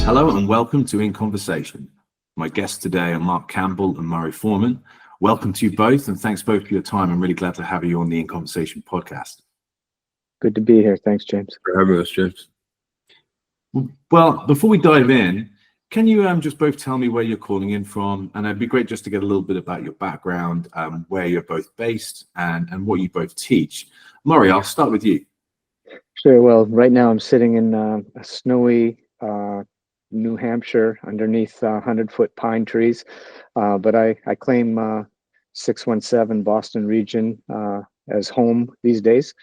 Hello and welcome to In Conversation. My guests today are Mark Campbell and Murray Forman. Welcome to you both, and thanks both for your time. I'm really glad to have you on the In Conversation podcast. Good to be here. Thanks, James. For having us, James. Well, before we dive in, can you just both tell me where you're calling in from? And it'd be great just to get a little bit about your background, where you're both based, and what you both teach. Murray, I'll start with you. Sure. Well, right now I'm sitting in a snowy New Hampshire underneath 100-foot pine trees, but I claim 617 Boston region as home these days.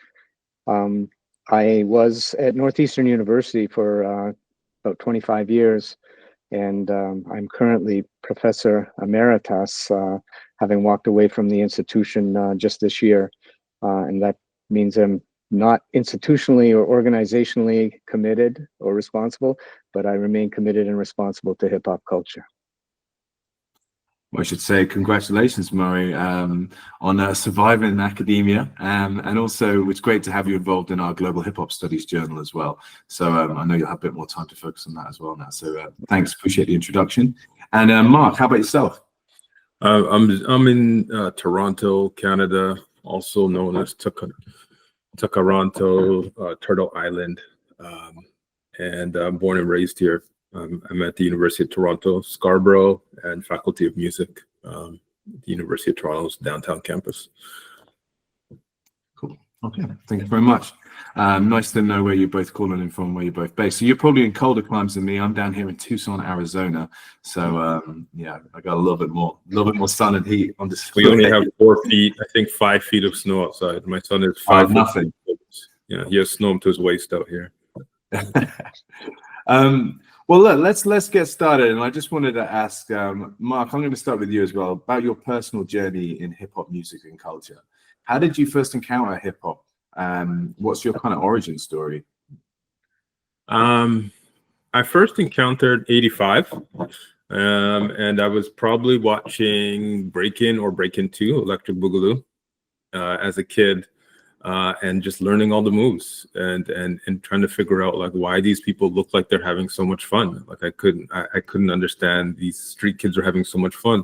I was at Northeastern University for about 25 years, and I'm currently Professor Emeritus, having walked away from the institution just this year, and that means I'm not institutionally or organizationally committed or responsible, but I remain committed and responsible to hip hop culture. Well, I should say congratulations, Murray, on surviving academia, and also it's great to have you involved in our Global Hip Hop Studies Journal as well. So I know you'll have a bit more time to focus on that as well now. So thanks, appreciate the introduction. And Mark, how about yourself? I'm in Toronto, Canada, also known as Toronto, Turtle Island, and I'm born and raised here. I'm at the University of Toronto Scarborough and Faculty of Music, the University of Toronto's downtown campus. Cool. Okay, thank you very much. Nice to know where you're both calling in from, where you're both based. So you're probably in colder climes than me. I'm down here in Tucson, Arizona. So yeah, I got a little bit more sun and heat on this. We only have 4 feet, I think 5 feet of snow outside. My son is 5 foot. Nothing. Yeah, he has snow up to his waist out here. Well, look, let's get started. And I just wanted to ask, Mark, I'm going to start with you as well, about your personal journey in hip hop music and culture. How did you first encounter hip hop? What's your kind of origin story? I first encountered 85, and I was probably watching Break-In or Break-In 2, Electric Boogaloo, as a kid. And just learning all the moves and trying to figure out like why these people look like they're having so much fun. Like I couldn't understand these street kids are having so much fun.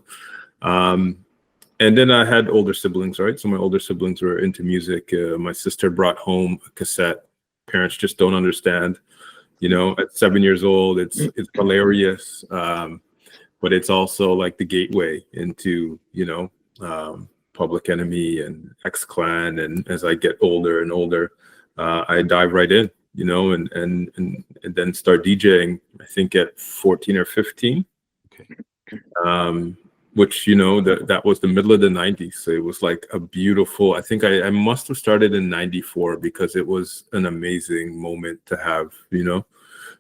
And then I had older siblings, right? So my older siblings were into music. My sister brought home a cassette. Parents just don't understand. You know, at 7 years old, it's hilarious, but it's also like the gateway into, you know, Public Enemy and X-Clan, and as I get older and older, I dive right in, you know, and then start DJing. I think at 14 or 15, okay. Which, you know, that was the middle of the 90s. So it was like a beautiful. I think I must have started in 94 because it was an amazing moment to have, you know,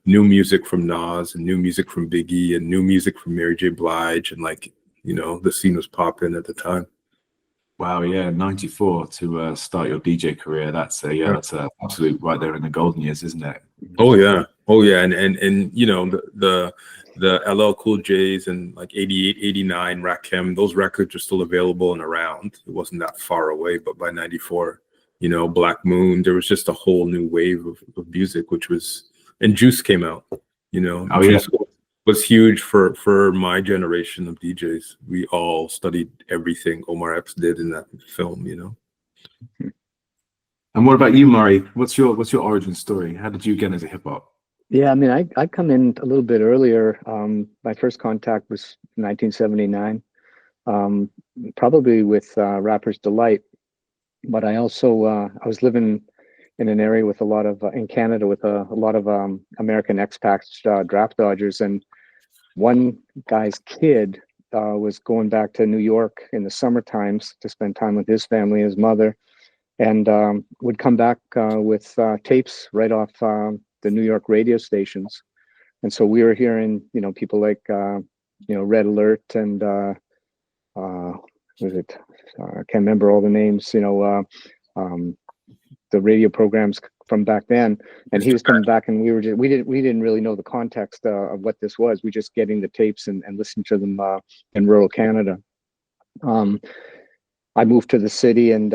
new music from Nas and new music from Biggie and new music from Mary J. Blige, and like, you know, the scene was popping at the time. Wow, yeah, 94 to start your DJ career. That's that's absolute right there in the golden years, isn't it? Oh yeah, and you know the LL Cool J's and like 88, 89, Rakim, those records are still available and around. It wasn't that far away, but by 94, you know, Black Moon, there was just a whole new wave of music, which was, and Juice came out, you know. Oh, Juice was huge for my generation of DJs. We all studied everything Omar Epps did in that film, you know. And what about you, Murray? What's your origin story? How did you get into hip hop? Yeah, I mean, I come in a little bit earlier. My first contact was 1979, probably with Rapper's Delight. But I also I was living in an area with a lot of in Canada with a lot of American expats, draft dodgers, and one guy's kid was going back to New York in the summer times to spend time with his family, his mother, and would come back with tapes right off the New York radio stations. And so we were hearing, you know, people like, you know, Red Alert and what was it? I can't remember all the names, you know, the radio programs from back then, and he was coming back, and we didn't really know the context of what this was. We just getting the tapes and listening to them in rural Canada. I moved to the city and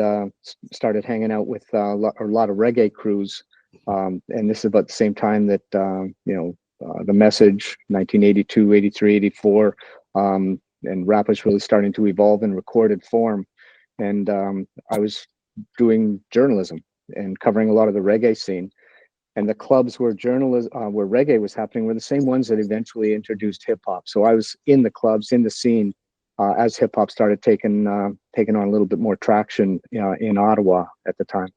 started hanging out with a lot of reggae crews, and this is about the same time that you know, The Message, 1982, 83, 84, and rap was really starting to evolve in recorded form. And I was doing journalism and covering a lot of the reggae scene. And the clubs where where reggae was happening were the same ones that eventually introduced hip hop. So I was in the clubs, in the scene, as hip hop started taking on a little bit more traction in Ottawa at the time.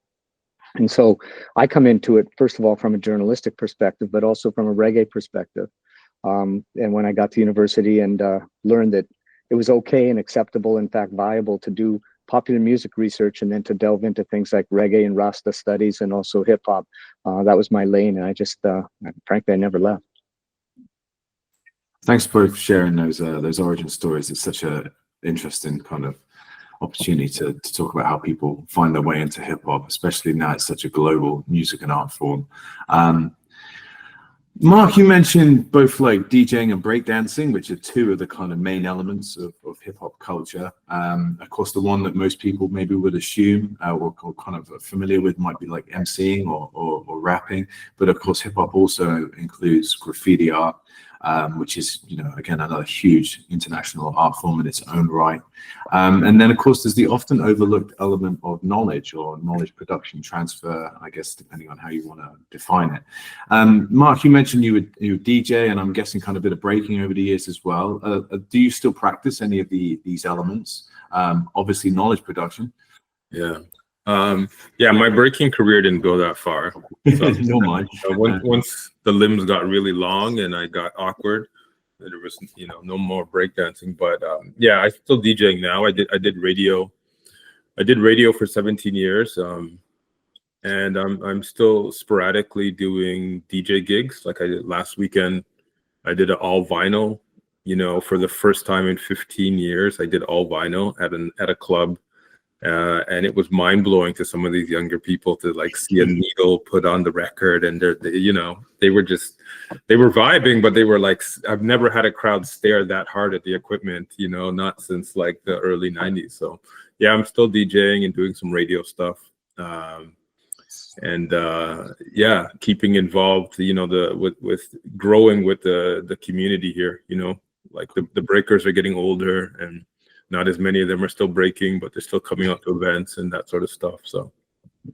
And so I come into it, first of all, from a journalistic perspective, but also from a reggae perspective. And when I got to university and learned that it was okay and acceptable, in fact, viable to do popular music research and then to delve into things like reggae and Rasta studies and also hip hop, that was my lane. And I just, frankly, I never left. Thanks for sharing those origin stories. It's such a interesting kind of opportunity to talk about how people find their way into hip hop, especially now it's such a global music and art form. Mark, you mentioned both like DJing and breakdancing, which are two of the kind of main elements of hip hop culture. Of course, the one that most people maybe would assume or kind of familiar with might be like emceeing or rapping. But of course, hip hop also includes graffiti art, which is, again, another huge international art form in its own right. And then, of course, there's the often overlooked element of knowledge or knowledge production transfer, I guess, depending on how you want to define it. Mark, you mentioned you would DJ, and I'm guessing kind of a bit of breaking over the years as well. Do you still practice any of these elements? Obviously, knowledge production. Yeah. My breaking career didn't go that far. So, no mind. Once the limbs got really long and I got awkward, there was no more breakdancing. But I still DJing now. I did radio. I did radio for 17 years. And I'm still sporadically doing DJ gigs. Like I did last weekend, I did an all vinyl. For the first time in 15 years, I did all vinyl at a club. And it was mind blowing to some of these younger people to like see a needle put on the record, and they were vibing, but they were like, I've never had a crowd stare that hard at the equipment, not since like the early 90s. So yeah, I'm still DJing and doing some radio stuff, and keeping involved, with growing with the community here. Like the breakers are getting older and not as many of them are still breaking, but they're still coming out to events and that sort of stuff. So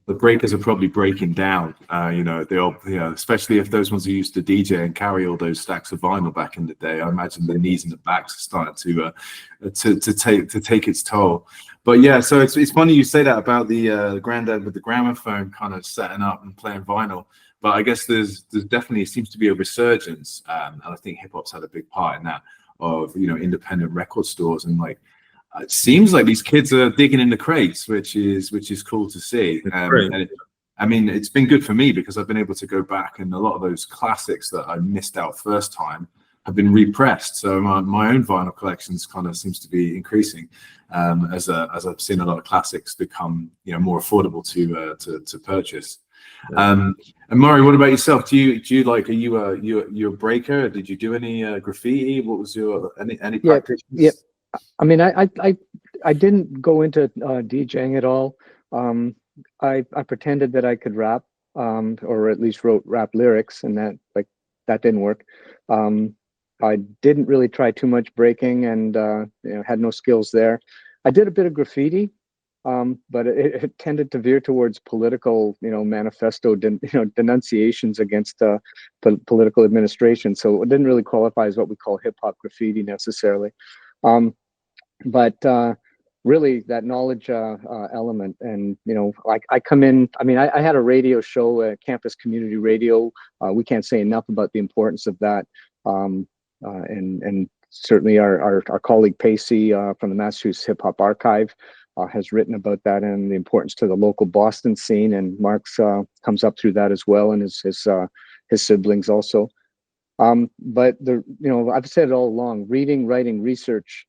the breakers are probably breaking down, they all, especially if those ones who used to DJ and carry all those stacks of vinyl back in the day. I imagine the knees and the backs are starting to take its toll. But yeah, so it's funny you say that about the granddad with the gramophone kind of setting up and playing vinyl. But I guess there's definitely seems to be a resurgence, and I think hip hop's had a big part in that, of independent record stores, and like it seems like these kids are digging in the crates, which is cool to see. And it's been good for me because I've been able to go back, and a lot of those classics that I missed out first time have been repressed. So my own vinyl collections kind of seems to be increasing as I've seen a lot of classics become more affordable to purchase. And Murray, what about yourself? Do you like, are you a breaker? Did you do any graffiti? What was your any practice? Yeah. I mean, I didn't go into DJing at all. I pretended that I could rap, or at least wrote rap lyrics, and that didn't work. I didn't really try too much breaking, and had no skills there. I did a bit of graffiti, but it tended to veer towards political, manifesto, denunciations against political administration. So it didn't really qualify as what we call hip hop graffiti necessarily. But really that knowledge element, and I come in. I mean, I had a radio show at campus community radio. We can't say enough about the importance of that, and certainly our colleague Pacey from the Massachusetts Hip Hop Archive has written about that and the importance to the local Boston scene. And Mark's comes up through that as well, and his siblings also. But I've said it all along, reading, writing, research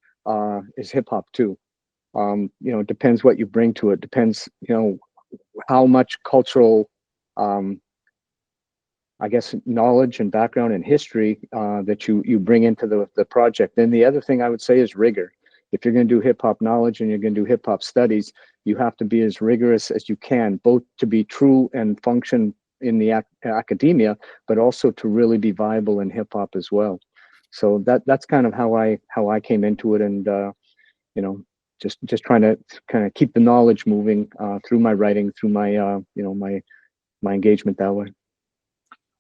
is hip hop too. It depends what you bring to it. Depends, how much cultural, I guess, knowledge and background and history that you bring into the project. Then the other thing I would say is rigor. If you're going to do hip hop knowledge and you're going to do hip hop studies, you have to be as rigorous as you can, both to be true and function in the academia, but also to really be viable in hip hop as well. So that's kind of how I came into it, and you know, just trying to kind of keep the knowledge moving through my writing, through my my engagement that way.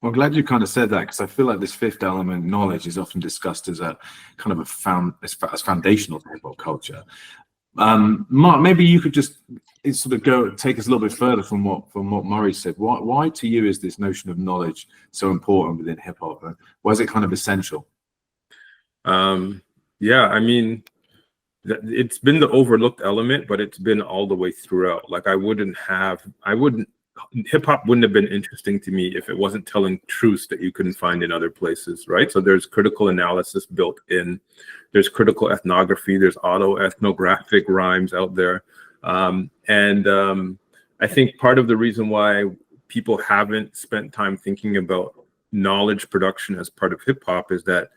Well, I'm glad you kind of said that, because I feel like this fifth element, knowledge, is often discussed as a kind of as foundational to hip hop culture. Mark, maybe you could just sort of take us a little bit further from what Murray said. Why to you is this notion of knowledge so important within hip hop? Why is it kind of essential? Yeah, I mean, it's been the overlooked element, but it's been all the way throughout. Like hip hop wouldn't have been interesting to me if it wasn't telling truths that you couldn't find in other places, right? So there's critical analysis built in, there's critical ethnography, there's auto-ethnographic rhymes out there. I think part of the reason why people haven't spent time thinking about knowledge production as part of hip hop is that,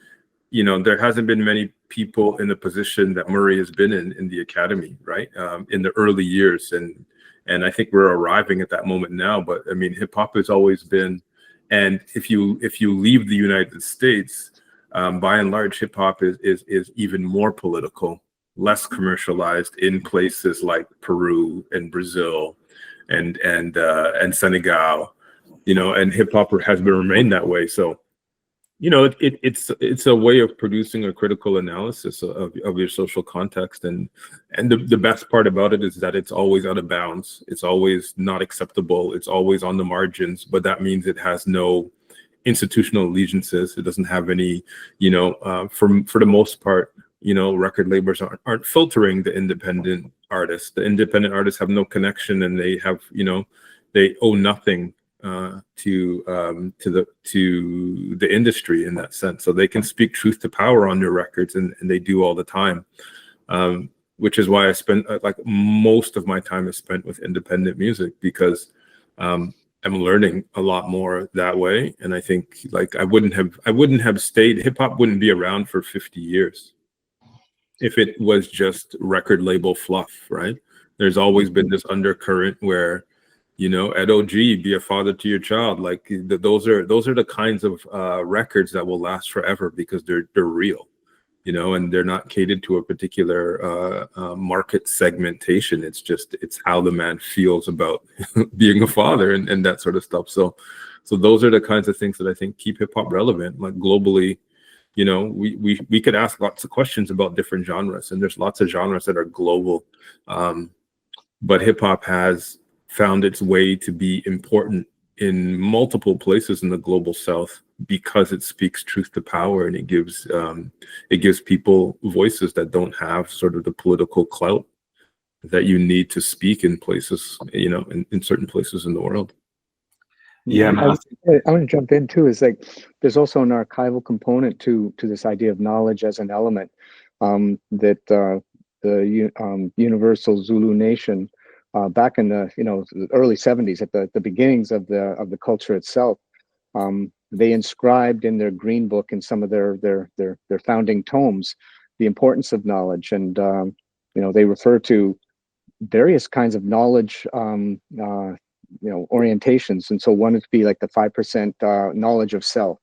you know, there hasn't been many people in the position that Murray has been in the academy, right? In the early years. And I think we're arriving at that moment now. But I mean, hip hop has always been, and if you leave the United States, by and large, hip hop is even more political, less commercialized in places like Peru and Brazil and Senegal, you know, and hip hop has been remained that way. So, you know, it's a way of producing a critical analysis of your social context, and the best part about it is that it's always out of bounds, it's always not acceptable, it's always on the margins, but that means it has no institutional allegiances, it doesn't have any, you know, for the most part, you know, record labels aren't filtering the independent artists. The independent artists have no connection, and they have, you know, they owe nothing to the industry in that sense. So they can speak truth to power on their records, and they do all the time, which is why I spend like most of my time is spent with independent music, because I'm learning a lot more that way. And I think like I wouldn't have stayed, hip hop wouldn't be around for 50 years if it was just record label fluff, right? There's always been this undercurrent where, you know, at OG, be a father to your child. Like those are the kinds of records that will last forever, because they're real, you know, and they're not catered to a particular market segmentation. It's how the man feels about being a father and that sort of stuff. So those are the kinds of things that I think keep hip hop relevant. Like globally, you know, we could ask lots of questions about different genres, and there's lots of genres that are global, but hip hop has found its way to be important in multiple places in the global South, because it speaks truth to power, and it gives people voices that don't have sort of the political clout that you need to speak in places, you know, in certain places in the world. Yeah, man. I want to jump in too. Is like there's also an archival component to this idea of knowledge as an element, that the Universal Zulu Nation, back in the the early 70s, at the beginnings of the culture itself, they inscribed in their green book, in some of their founding tomes, the importance of knowledge, and they refer to various kinds of knowledge orientations. And so one would be like the 5% knowledge of self,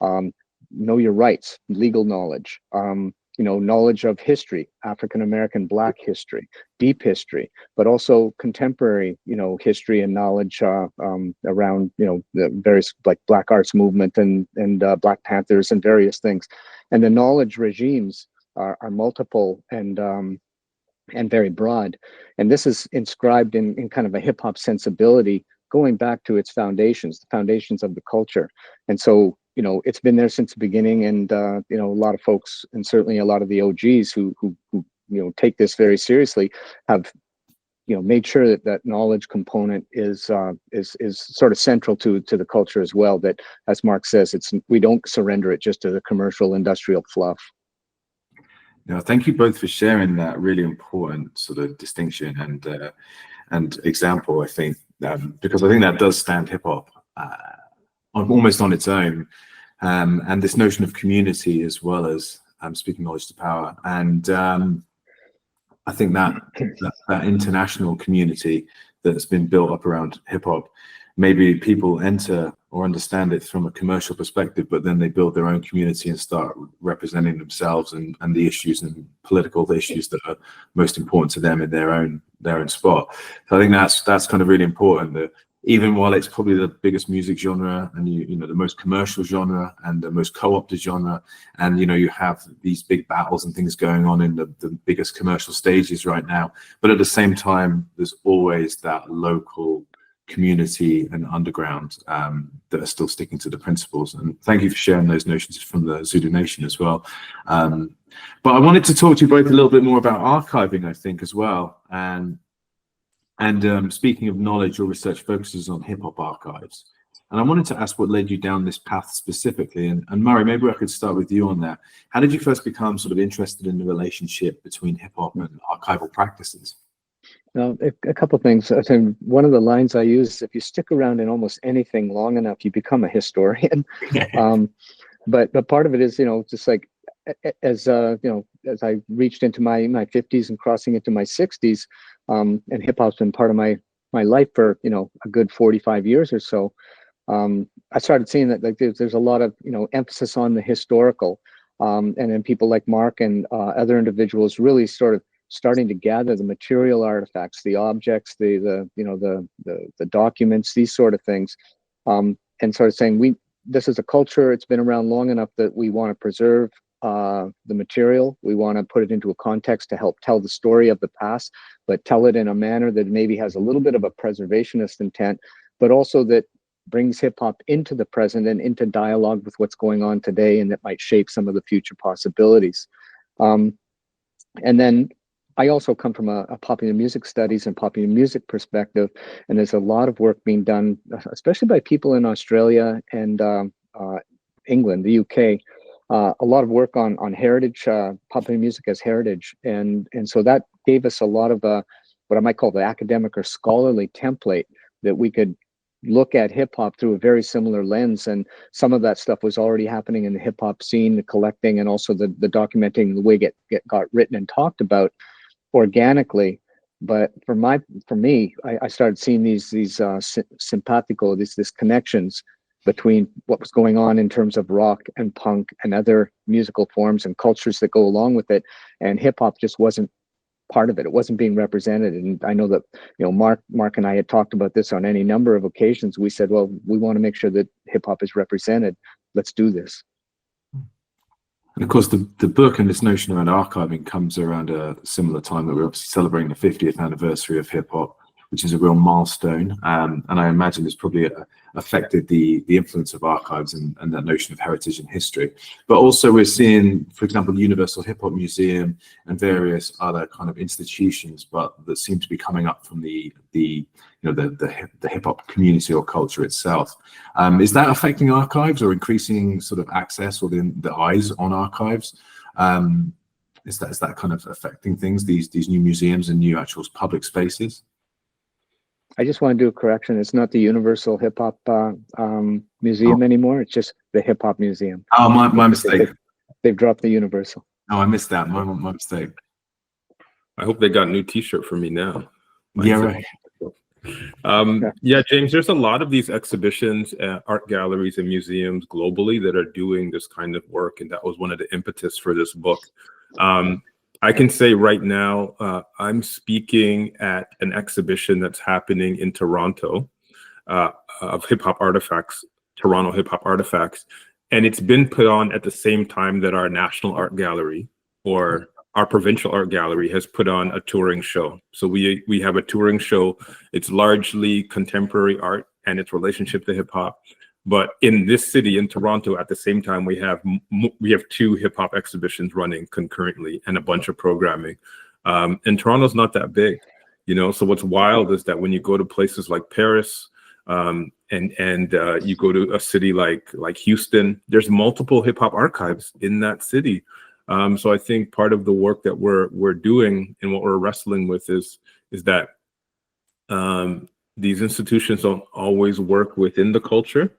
know your rights, legal knowledge, knowledge of history, African American, Black history, deep history, but also contemporary, history and knowledge around, the various like Black Arts Movement and Black Panthers and various things. And the knowledge regimes are multiple and very broad. And this is inscribed in kind of a hip hop sensibility, going back to its foundations, the foundations of the culture. And so, it's been there since the beginning. And, a lot of folks, and certainly a lot of the OGs who take this very seriously, have, made sure that knowledge component is sort of central to the culture as well. That, as Mark says, we don't surrender it just to the commercial industrial fluff. Thank you both for sharing that really important sort of distinction and example, I think, because I think that does stand hip hop almost on its own, and this notion of community, as well as speaking knowledge to power. And I think that international community that's been built up around hip hop maybe people enter or understand it from a commercial perspective, but then they build their own community and start representing themselves and the issues and political issues that are most important to them in their own spot. So I think that's kind of really important, that even while it's probably the biggest music genre and you know the most commercial genre and the most co-opted genre, and you know you have these big battles and things going on in the biggest commercial stages right now, but at the same time there's always that local community and underground that are still sticking to the principles. And thank you for sharing those notions from the Zulu Nation as well. But I wanted to talk to you both a little bit more about archiving, I think, as well. And speaking of knowledge, your research focuses on hip-hop archives. And I wanted to ask what led you down this path specifically. And Murray, maybe I could start with you on that. How did you first become sort of interested in the relationship between hip-hop and archival practices? Now, a couple of things. I think one of the lines I use: if you stick around in almost anything long enough, you become a historian. But part of it is, you know, just like as you know, as I reached into my 50s and crossing into my 60s, and hip hop's been part of my life for, you know, a good 45 years or so. I started seeing that like there's a lot of, you know, emphasis on the historical, and then people like Mark and other individuals really sort of starting to gather the material artifacts, the objects, the you know the documents, these sort of things, and sort of saying this is a culture. It's been around long enough that we want to preserve the material. We want to put it into a context to help tell the story of the past, but tell it in a manner that maybe has a little bit of a preservationist intent, but also that brings hip hop into the present and into dialogue with what's going on today, and that might shape some of the future possibilities. And then I also come from a popular music studies and popular music perspective, and there's a lot of work being done, especially by people in Australia and England, the UK, a lot of work on heritage, popular music as heritage, and so that gave us a lot of what I might call the academic or scholarly template that we could look at hip hop through a very similar lens. And some of that stuff was already happening in the hip hop scene, the collecting, and also the documenting, the way it got written and talked about organically. But for me, I started seeing these simpatico, these connections between what was going on in terms of rock and punk and other musical forms and cultures that go along with it, and hip hop just wasn't part of it. It wasn't being represented. And I know that, you know, Mark and I had talked about this on any number of occasions. We said, well, we want to make sure that hip hop is represented. Let's do this. And of course, the book and this notion around archiving comes around a similar time that we're obviously celebrating the 50th anniversary of hip hop, which is a real milestone. And I imagine it's probably affected the influence of archives and that notion of heritage and history. But also we're seeing, for example, Universal Hip Hop Museum and various other kind of institutions, but that seem to be coming up from the hip hop community or culture itself. Is that affecting archives or increasing sort of access or the eyes on archives? Is that kind of affecting things, these new museums and new actual public spaces? I just want to do a correction. It's not the Universal Hip Hop Museum anymore. It's just the Hip Hop Museum. Oh, my mistake. They've dropped the Universal. Oh, I missed that. My mistake. I hope they got a new T-shirt for me now. Yeah, right. Yeah, James, there's a lot of these exhibitions, art galleries and museums globally that are doing this kind of work. And that was one of the impetus for this book. I can say right now, I'm speaking at an exhibition that's happening in Toronto of hip-hop artifacts, Toronto hip-hop artifacts. And it's been put on at the same time that our National Art Gallery or our Provincial Art Gallery has put on a touring show. So we have a touring show. It's largely contemporary art and its relationship to hip-hop. But in this city, in Toronto, at the same time, we have two hip hop exhibitions running concurrently and a bunch of programming. And Toronto's not that big, you know. So what's wild is that when you go to places like Paris, and you go to a city like Houston, there's multiple hip hop archives in that city. So I think part of the work that we're doing and what we're wrestling with is that these institutions don't always work within the culture.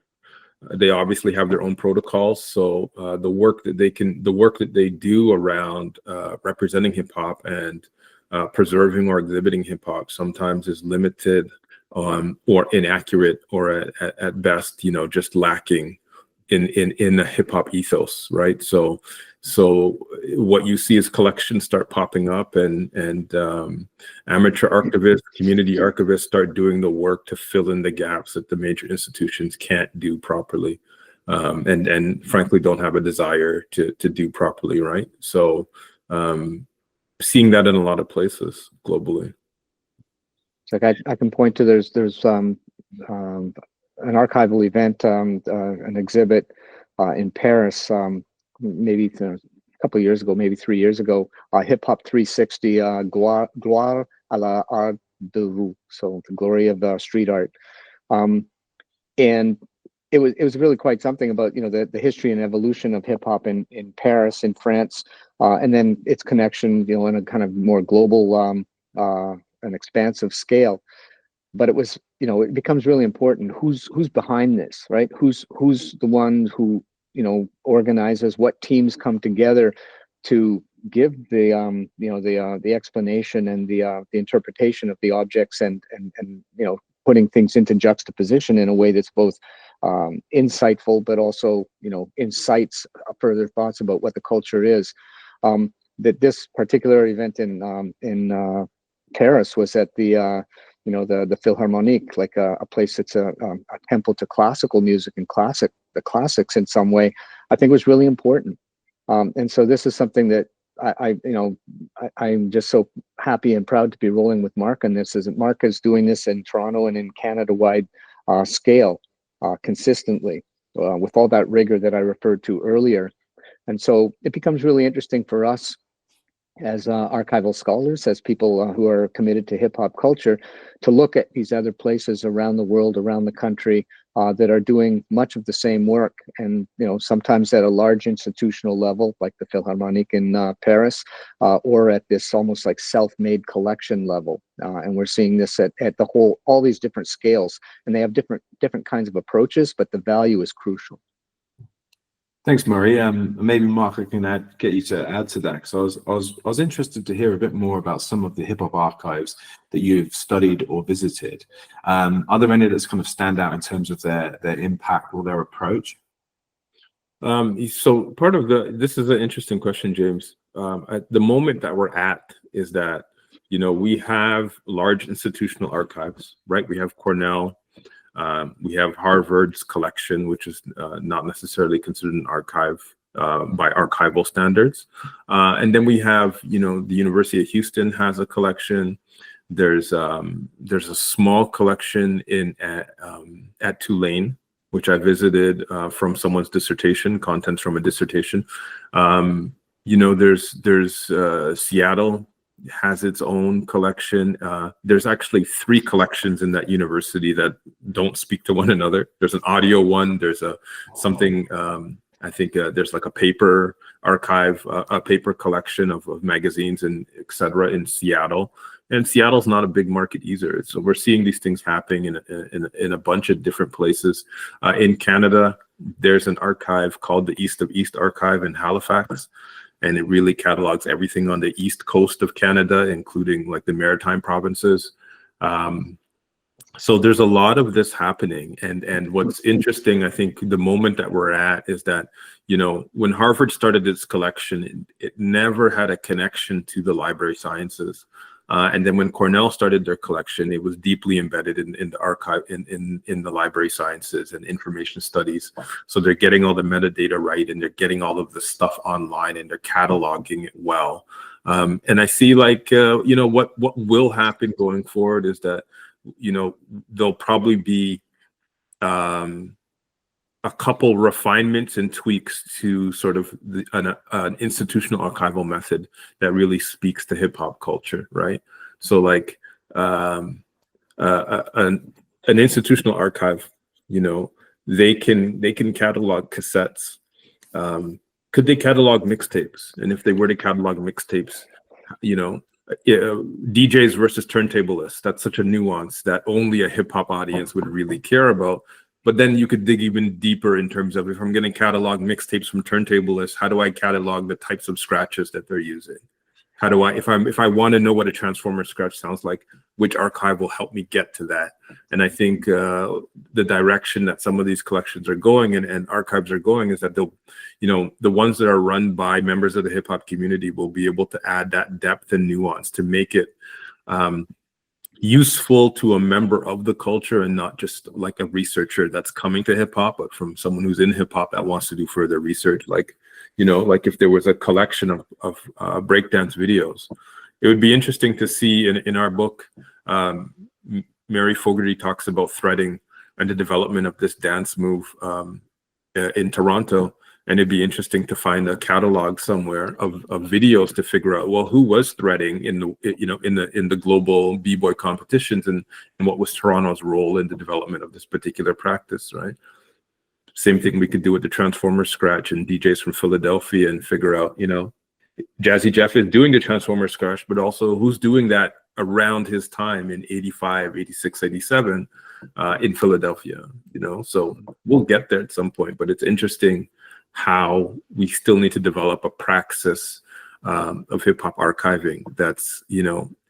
They obviously have their own protocols. So the work that they do around representing hip hop and preserving or exhibiting hip hop sometimes is limited or inaccurate, or at best, just lacking in a hip hop ethos, right? So what you see is collections start popping up, and amateur archivists, community archivists start doing the work to fill in the gaps that the major institutions can't do properly, and frankly don't have a desire to do properly, right? So seeing that in a lot of places globally. It's like I can point to there's an archival event, an exhibit in Paris, maybe a couple of years ago, maybe 3 years ago, Hip Hop 360, Gloire à l'art de rue, so the glory of street art, and it was really quite something about the history and evolution of hip hop in Paris, in France, and then its connection in a kind of more global, an expansive scale. But it was it becomes really important who's behind this, right? Who's the one who organizes, what teams come together to give the the explanation and the interpretation of the objects, and putting things into juxtaposition in a way that's both insightful, but also incites further thoughts about what the culture is. That this particular event in Paris was at the the Philharmonique, like a place that's a temple to classical music and the classics in some way. I think was really important, and so this is something that I'm just so happy and proud to be rolling with Mark on this. Is that Mark is doing this in Toronto and in Canada-wide scale, consistently, with all that rigor that I referred to earlier, and so it becomes really interesting for us as archival scholars, as people who are committed to hip hop culture, to look at these other places around the world, around the country, that are doing much of the same work, and sometimes at a large institutional level, like the Philharmonique in Paris, or at this almost like self-made collection level. And we're seeing this at all these different scales, and they have different kinds of approaches, but the value is crucial. Thanks, Murray. Maybe Mark, I can get you to add to that, because I was interested to hear a bit more about some of the hip hop archives that you've studied or visited. Are there any that's kind of stand out in terms of their impact or their approach? So part of this is an interesting question, James. At the moment that we're at is that we have large institutional archives, right? We have Cornell. We have Harvard's collection, which is not necessarily considered an archive by archival standards. And then we have, the University of Houston has a collection. There's a small collection at Tulane, which I visited from someone's dissertation, contents from a dissertation. There's Seattle has its own collection. There's actually 3 collections in that university that don't speak to one another. There's an audio one. There's something. I think there's like a paper archive, a paper collection of magazines and etc. in Seattle. And Seattle's not a big market either. So we're seeing these things happening in a bunch of different places. In Canada, there's an archive called the East of East Archive in Halifax. And it really catalogs everything on the east coast of Canada, including like the maritime provinces. So there's a lot of this happening. And what's interesting, I think, the moment that we're at is that, when Harvard started its collection, it never had a connection to the library sciences. And then when Cornell started their collection, it was deeply embedded in the archive, in the library sciences and information studies. So they're getting all the metadata right, and they're getting all of the stuff online, and they're cataloging it well. And I see what will happen going forward is that, there'll probably be a couple refinements and tweaks to sort of an institutional archival method that really speaks to hip hop culture, right? So like an institutional archive, they can catalog cassettes. Could they catalog mixtapes? And if they were to catalog mixtapes, DJs versus turntablists, that's such a nuance that only a hip hop audience would really care about. But then you could dig even deeper in terms of, if I'm going to catalog mixtapes from turntablists, how do I catalog the types of scratches that they're using? How do I, if I want to know what a transformer scratch sounds like, which archive will help me get to that? And I think the direction that some of these collections are going and archives are going is that the ones that are run by members of the hip hop community will be able to add that depth and nuance to make it useful to a member of the culture, and not just like a researcher that's coming to hip hop, but from someone who's in hip hop that wants to do further research. Like, like if there was a collection of breakdance videos, it would be interesting to see in our book. Mary Fogarty talks about threading and the development of this dance move in Toronto. And it'd be interesting to find a catalog somewhere of videos to figure out, well, who was threading in the global b-boy competitions, and what was Toronto's role in the development of this particular practice, right? Same thing we could do with the Transformer scratch and DJs from Philadelphia, and figure out, Jazzy Jeff is doing the Transformer scratch, but also who's doing that around his time in 85, 86, 87 in Philadelphia, So we'll get there at some point, but it's interesting how we still need to develop a praxis of hip hop archiving that's,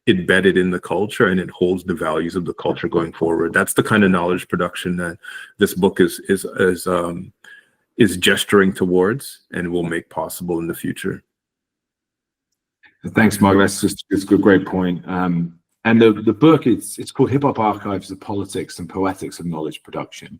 embedded in the culture, and it holds the values of the culture going forward. That's the kind of knowledge production that this book is gesturing towards and will make possible in the future. Thanks, Mark. It's a great point. And the book, it's called Hip Hop Archives: The Politics and Poetics of Knowledge Production.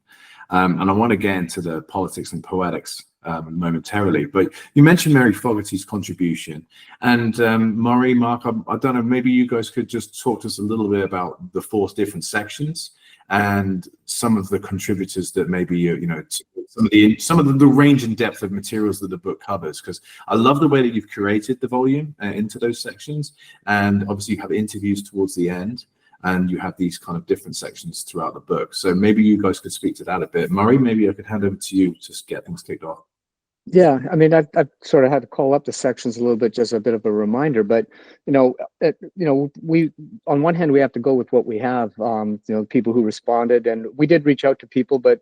And I want to get into the politics and poetics momentarily, but you mentioned Mary Fogarty's contribution, and Murray, Mark, I don't know, maybe you guys could just talk to us a little bit about the 4 different sections and some of the contributors that maybe some of the range and depth of materials that the book covers, because I love the way that you've curated the volume into those sections, and obviously you have interviews towards the end, and you have these kind of different sections throughout the book. So maybe you guys could speak to that a bit. Murray, maybe I could hand over to you to get things kicked off. Yeah, I mean, I've sort of had to call up the sections a little bit, just a bit of a reminder. But we, on one hand, we have to go with what we have. People who responded, and we did reach out to people, but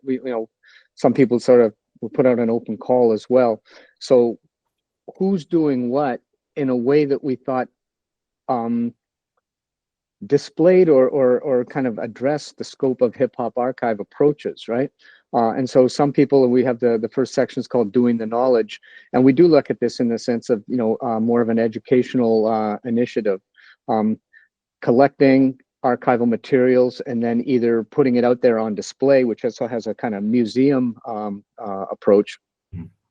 some people sort of put out an open call as well. So, who's doing what in a way that we thought displayed or kind of addressed the scope of hip hop archive approaches, right? And so some people, we have the first section is called Doing the Knowledge. And we do look at this in the sense of, more of an educational initiative, collecting archival materials and then either putting it out there on display, which also has a kind of museum approach,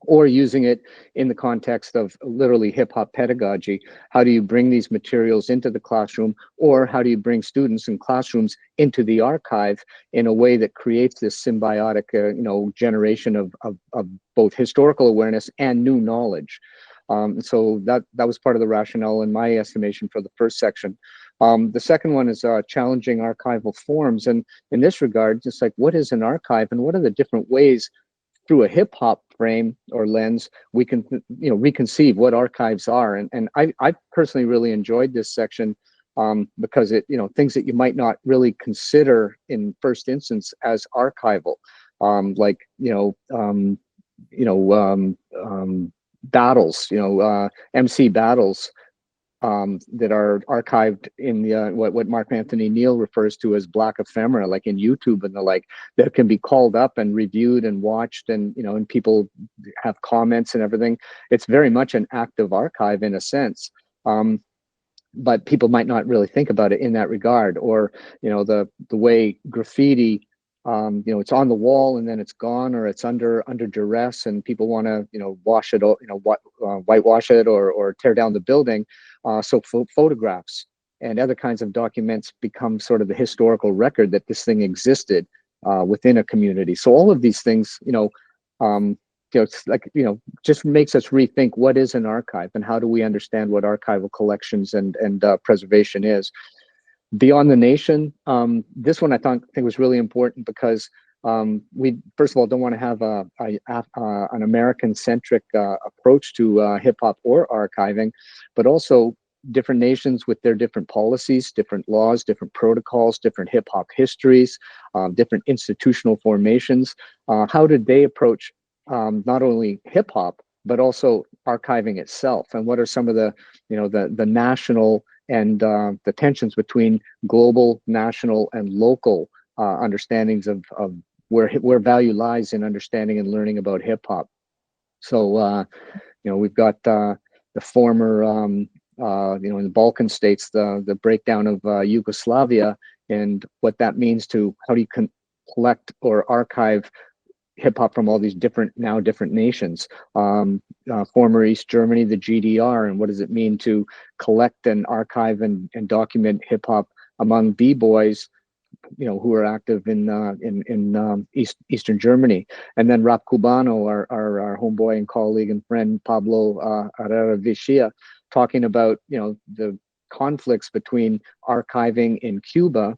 or using it in the context of literally hip hop pedagogy. How do you bring these materials into the classroom, or how do you bring students in classrooms into the archive in a way that creates this symbiotic, generation of both historical awareness and new knowledge? So that was part of the rationale in my estimation for the first section. The second one is challenging archival forms. And in this regard, just like, what is an archive and what are the different ways through a hip hop frame or lens we can reconceive what archives are? And I personally really enjoyed this section because it things that you might not really consider in first instance as archival, like battles, MC battles that are archived in the what Mark Anthony Neal refers to as black ephemera, like in YouTube and the like, that can be called up and reviewed and watched, and and people have comments and everything. It's very much an active archive in a sense, but people might not really think about it in that regard. Or the way graffiti, it's on the wall and then it's gone, or it's under duress and people want to wash it, whitewash it or tear down the building. So photographs and other kinds of documents become sort of the historical record that this thing existed within a community. So all of these things, it's like, just makes us rethink what is an archive and how do we understand what archival collections and preservation is. Beyond the Nation, this one I think was really important because we, first of all, don't want to have an American-centric approach to hip-hop or archiving, but also different nations with their different policies, different laws, different protocols, different hip-hop histories, different institutional formations. How did they approach not only hip-hop, but also archiving itself, and what are some of the, you know, the national and the tensions between global, national, and local understandings of where value lies in understanding and learning about hip hop. So you know, we've got the former you know, in the Balkan states, the breakdown of Yugoslavia and what that means to how do you collect or archive hip hop from all these different nations. Former East Germany, the GDR, and what does it mean to collect and archive and document hip hop among b-boys, you know, who are active in Eastern Germany. And then Rap Cubano, our homeboy and colleague and friend Pablo Herrera Vichia, talking about, you know, the conflicts between archiving in Cuba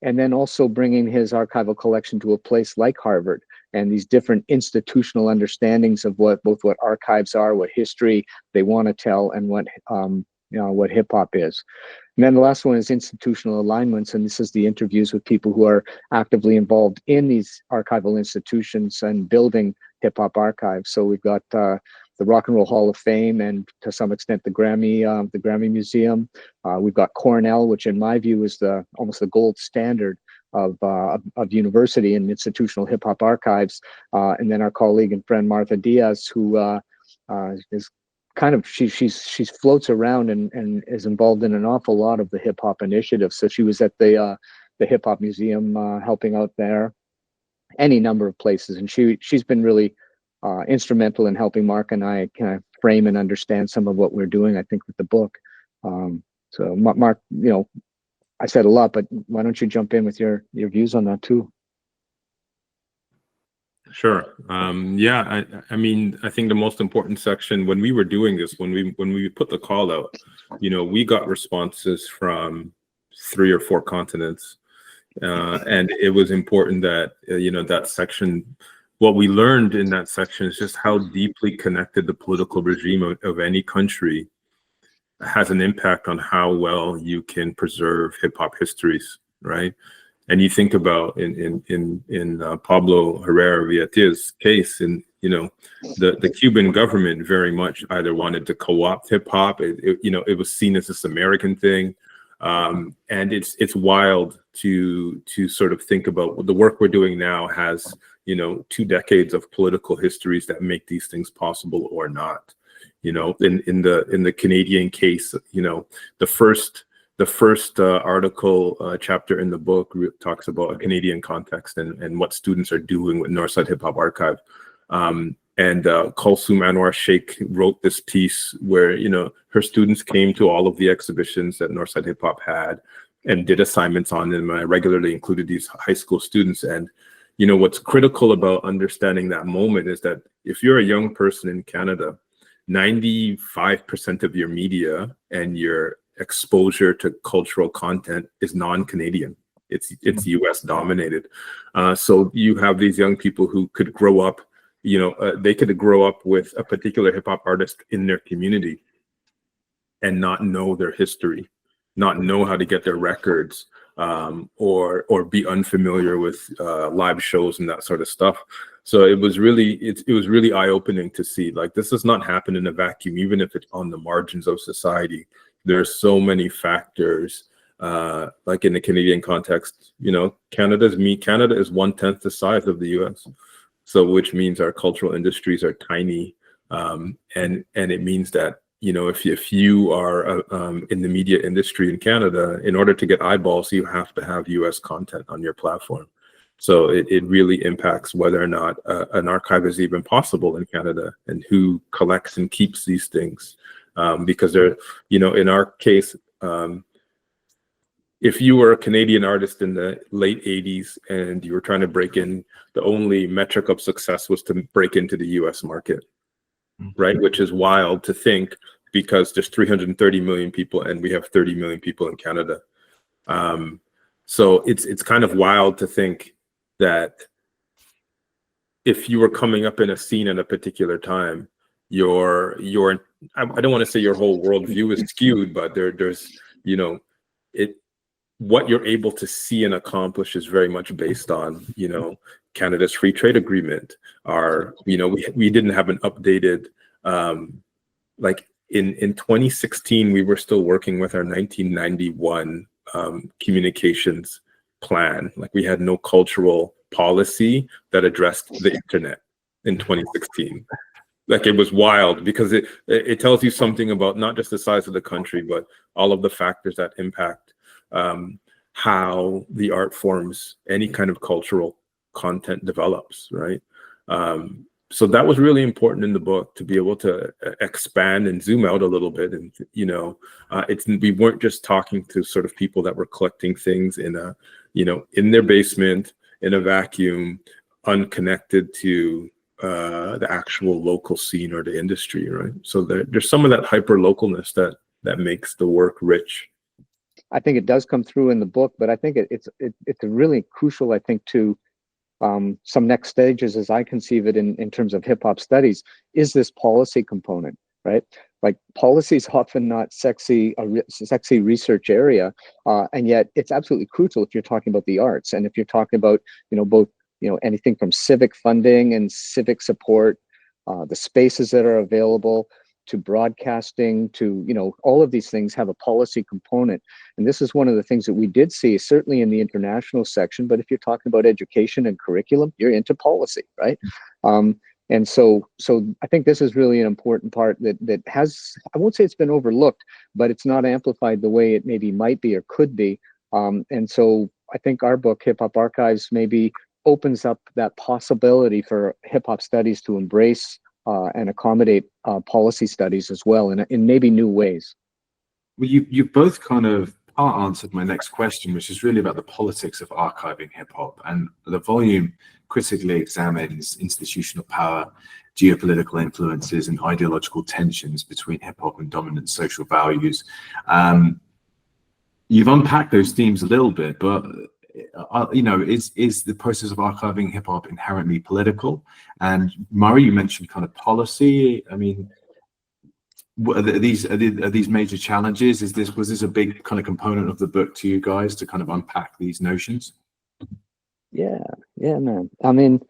and then also bringing his archival collection to a place like Harvard, and these different institutional understandings of what archives are, what history they want to tell, and what you know, what hip hop is. And then the last one is institutional alignments, and this is the interviews with people who are actively involved in these archival institutions and building hip hop archives. So we've got the Rock and Roll Hall of Fame, and to some extent the Grammy Museum. We've got Cornell, which in my view is almost the gold standard of university and institutional hip hop archives. And then our colleague and friend Martha Diaz, who is kind of, she floats around and is involved in an awful lot of the hip hop initiatives. So she was at the Hip Hop Museum helping out there, any number of places, and she's been really instrumental in helping Mark and I kind of frame and understand some of what we're doing, I think, with the book. So Mark, you know, I said a lot, but why don't you jump in with your views on that too? Sure. Yeah, I mean, I think the most important section when we were doing this, when we put the call out, you know, we got responses from 3 or 4 continents, and it was important that you know, that section. What we learned in that section is just how deeply connected the political regime of any country has an impact on how well you can preserve hip hop histories, right? And you think about in Pablo Herrera Villa's case, and you know, the Cuban government very much either wanted to co-opt hip hop. You know, it was seen as this American thing, and it's wild to sort of think about the work we're doing now has, you know, 2 decades of political histories that make these things possible or not. You know, in the Canadian case, you know, the first article chapter in the book talks about a Canadian context and what students are doing with Northside Hip Hop Archive. And Kulsum Anwar Sheikh wrote this piece where, you know, her students came to all of the exhibitions that Northside Hip Hop had and did assignments on them. I regularly included these high school students. And, you know, what's critical about understanding that moment is that if you're a young person in Canada, 95% of your media and your exposure to cultural content is non-Canadian. It's US dominated. So you have these young people who could grow up, you know, they could grow up with a particular hip hop artist in their community and not know their history, not know how to get their records, or be unfamiliar with live shows and that sort of stuff. So it was really eye-opening to see, like, this does not happen in a vacuum, even if it's on the margins of society. There's so many factors, like in the Canadian context, you know, Canada is 1/10 the size of the US. So which means our cultural industries are tiny. And it means that, you know, if you are in the media industry in Canada, in order to get eyeballs, you have to have US content on your platform. So it really impacts whether or not an archive is even possible in Canada and who collects and keeps these things. Because they're, you know, in our case, if you were a Canadian artist in the late 80s and you were trying to break in, the only metric of success was to break into the US market, right? Which is wild to think because there's 330 million people and we have 30 million people in Canada. So it's kind of wild to think that if you were coming up in a scene at a particular time, your I don't want to say your whole worldview is skewed, but there's, you know, what you're able to see and accomplish is very much based on, you know, Canada's free trade agreement. You know, we didn't have an updated like in 2016, we were still working with our 1991 communications plan. Like we had no cultural policy that addressed the internet in 2016. Like it was wild because it tells you something about not just the size of the country, but all of the factors that impact how the art forms, any kind of cultural content develops, right? So that was really important in the book, to be able to expand and zoom out a little bit. And, you know, we weren't just talking to sort of people that were collecting things in a, you know, in their basement, in a vacuum, unconnected to the actual local scene or the industry, right? So there's some of that hyper localness that makes the work rich. I think it does come through in the book, but I think it's really crucial, I think, to some next stages, as I conceive it, in terms of hip hop studies, is this policy component, right? Like policy is often not a sexy research area, and yet it's absolutely crucial if you're talking about the arts, and if you're talking about, you know, both, you know, anything from civic funding and civic support, the spaces that are available, to broadcasting, to, you know, all of these things have a policy component. And this is one of the things that we did see, certainly in the international section, but if you're talking about education and curriculum, you're into policy, right? And so I think this is really an important part that has, I won't say it's been overlooked, but it's not amplified the way it maybe might be or could be. And so I think our book, Hip Hop Archives, maybe opens up that possibility for hip hop studies to embrace and accommodate policy studies as well, in maybe new ways. Well, you both kind of answered my next question, which is really about the politics of archiving hip hop. And the volume critically examines institutional power, geopolitical influences, and ideological tensions between hip hop and dominant social values. You've unpacked those themes a little bit, but you know, is the process of archiving hip hop inherently political? And Murray, you mentioned kind of policy. I mean, are these major challenges? Was this a big kind of component of the book to you guys, to kind of unpack these notions? Yeah, man. I mean,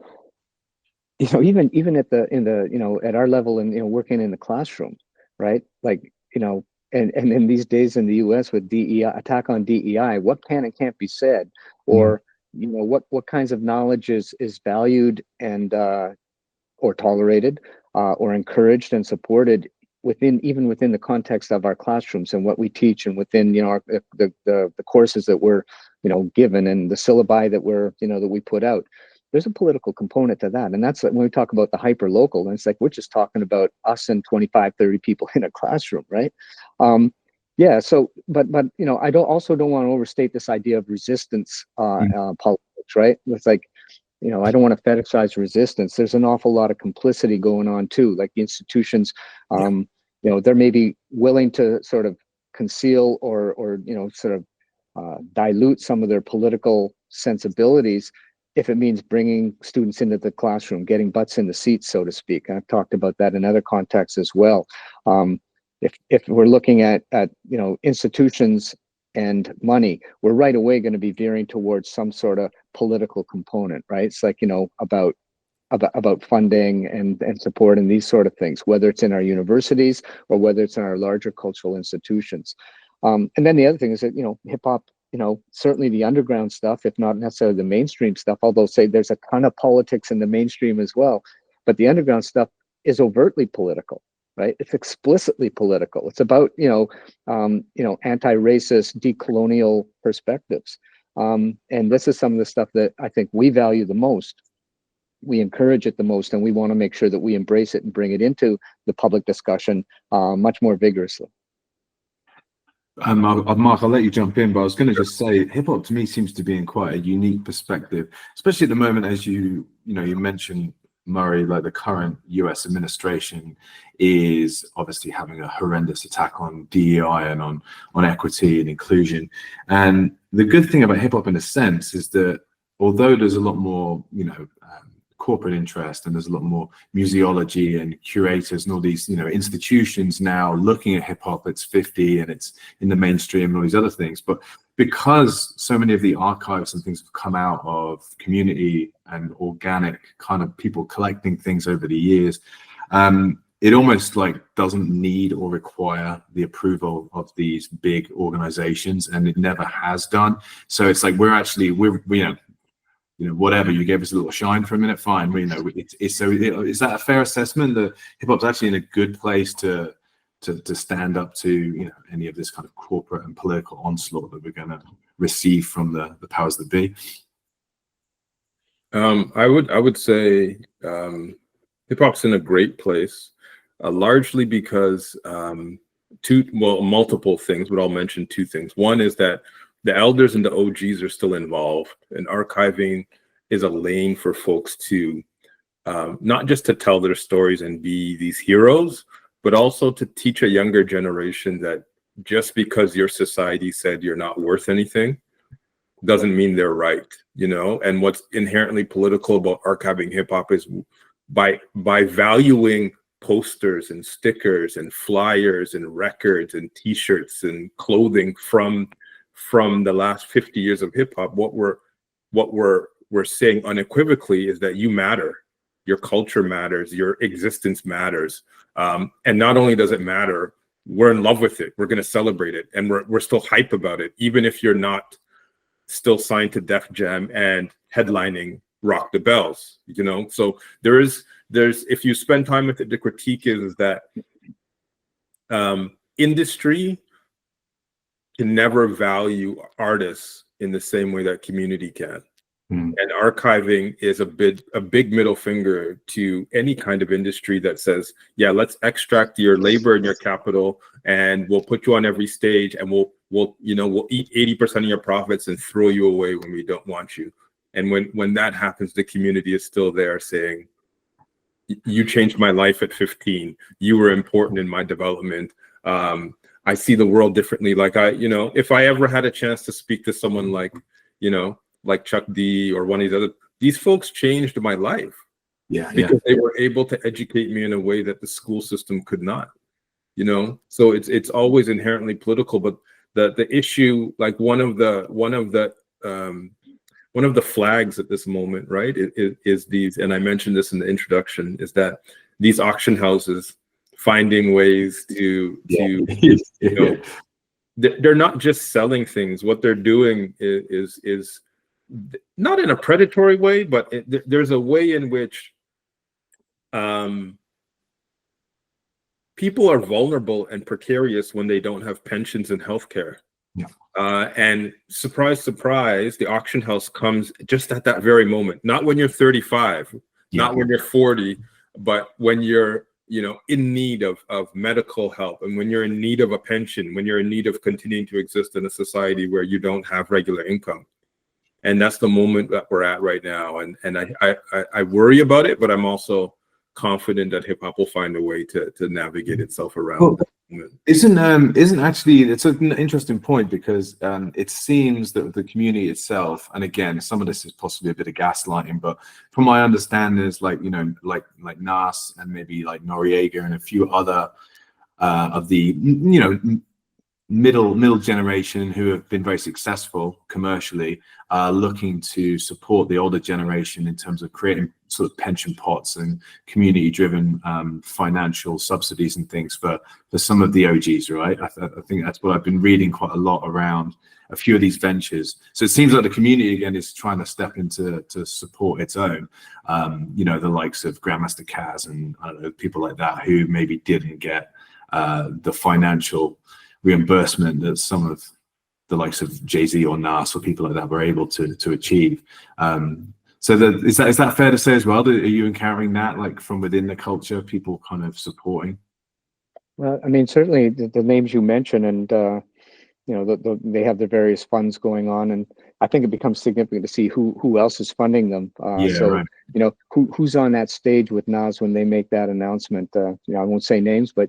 you know, even at you know, at our level, and, you know, working in the classroom, right? Like, you know, and in these days in the US with DEI, attack on DEI, what can and can't be said, or you know, what kinds of knowledge is valued and or tolerated, or encouraged and supported even within the context of our classrooms and what we teach, and within, you know, the courses that we're, you know, given, and the syllabi that that we put out. There's a political component to that. And that's when we talk about the hyper local, and it's like, we're just talking about us and 25, 30 people in a classroom, right? Yeah. So, but you know, I don't want to overstate this idea of resistance politics, right? It's like, you know, I don't want to fetishize resistance. There's an awful lot of complicity going on too. Like the institutions, you know, they're maybe willing to sort of conceal or you know, sort of dilute some of their political sensibilities, if it means bringing students into the classroom, getting butts in the seats, so to speak. And I've talked about that in other contexts as well. If we're looking at you know, institutions and money, we're right away going to be veering towards some sort of political component, right? It's like, you know, about funding and support and these sort of things, whether it's in our universities or whether it's in our larger cultural institutions. And then the other thing is that, you know, hip hop, you know, certainly the underground stuff, if not necessarily the mainstream stuff, although say there's a ton of politics in the mainstream as well, but the underground stuff is overtly political, right? It's explicitly political. It's about, you know, anti-racist, decolonial perspectives. And this is some of the stuff that I think we value the most. We encourage it the most, and we want to make sure that we embrace it and bring it into the public discussion much more vigorously. Mark, I'll let you jump in, but I was going to just say, hip hop to me seems to be in quite a unique perspective, especially at the moment, as you mentioned, Murray, like the current US administration is obviously having a horrendous attack on DEI and on equity and inclusion. And the good thing about hip hop, in a sense, is that although there's a lot more, you know, corporate interest, and there's a lot more museology and curators and all these, you know, institutions now looking at hip hop, it's 50 and it's in the mainstream and all these other things. But because so many of the archives and things have come out of community and organic kind of people collecting things over the years, it almost like doesn't need or require the approval of these big organizations, and it never has done. So it's like whatever, you gave us a little shine for a minute, fine. Is that a fair assessment that hip hop's actually in a good place to stand up to any of this kind of corporate and political onslaught that we're going to receive from the powers that be? I would say hip hop's in a great place, largely because multiple things, but I'll mention two things. One is that the elders and the OGs are still involved, and archiving is a lane for folks to not just to tell their stories and be these heroes, but also to teach a younger generation that just because your society said you're not worth anything doesn't mean they're right, And what's inherently political about archiving hip hop is by valuing posters and stickers and flyers and records and t-shirts and clothing from the last 50 years of hip hop, what we're saying unequivocally is that you matter, your culture matters, your existence matters, and not only does it matter, we're in love with it, we're going to celebrate it, and we're still hype about it, even if you're not still signed to Def Jam and headlining Rock the Bells, So there's if you spend time with it, the critique is that industry can never value artists in the same way that community can. And archiving is a big middle finger to any kind of industry that says, yeah, let's extract your labor and your capital, and we'll put you on every stage, and we'll eat 80% of your profits and throw you away when we don't want you. And when that happens, the community is still there saying, you changed my life at 15. You were important in my development. I see the world differently. Like if I ever had a chance to speak to someone like Chuck D or one of these folks changed my life. Because they were able to educate me in a way that the school system could not. So it's always inherently political. But the issue, like one of the flags at this moment, right, is these, and I mentioned this in the introduction, is that these auction houses finding ways to they're not just selling things. What they're doing is not in a predatory way, but there's a way in which people are vulnerable and precarious when they don't have pensions and healthcare. And surprise, surprise, the auction house comes just at that very moment. Not when you're 35, not when you're 40, but when you're in need of medical help, and when you're in need of a pension, when you're in need of continuing to exist in a society where you don't have regular income. And that's the moment that we're at right now. And I worry about it, but I'm also confident that hip hop will find a way to navigate itself around. Isn't actually, it's an interesting point, because it seems that the community itself, and again, some of this is possibly a bit of gaslighting, but from my understanding is like Nas and maybe like Noriega and a few other of the middle generation who have been very successful commercially, looking to support the older generation in terms of creating sort of pension pots and community-driven financial subsidies and things for some of the OGs, right? I think that's what I've been reading quite a lot around a few of these ventures. So it seems like the community again is trying to step into to support its own. The likes of Grandmaster Caz and people like that who maybe didn't get the financial reimbursement that some of the likes of Jay-Z or Nas or people like that were able to achieve. So is that fair to say as well? Are you encountering that, like from within the culture, people kind of supporting? Well, I mean, certainly the names you mentioned, and they have their various funds going on, and I think it becomes significant to see who else is funding them. Right. Who's on that stage with Nas when they make that announcement. I won't say names, but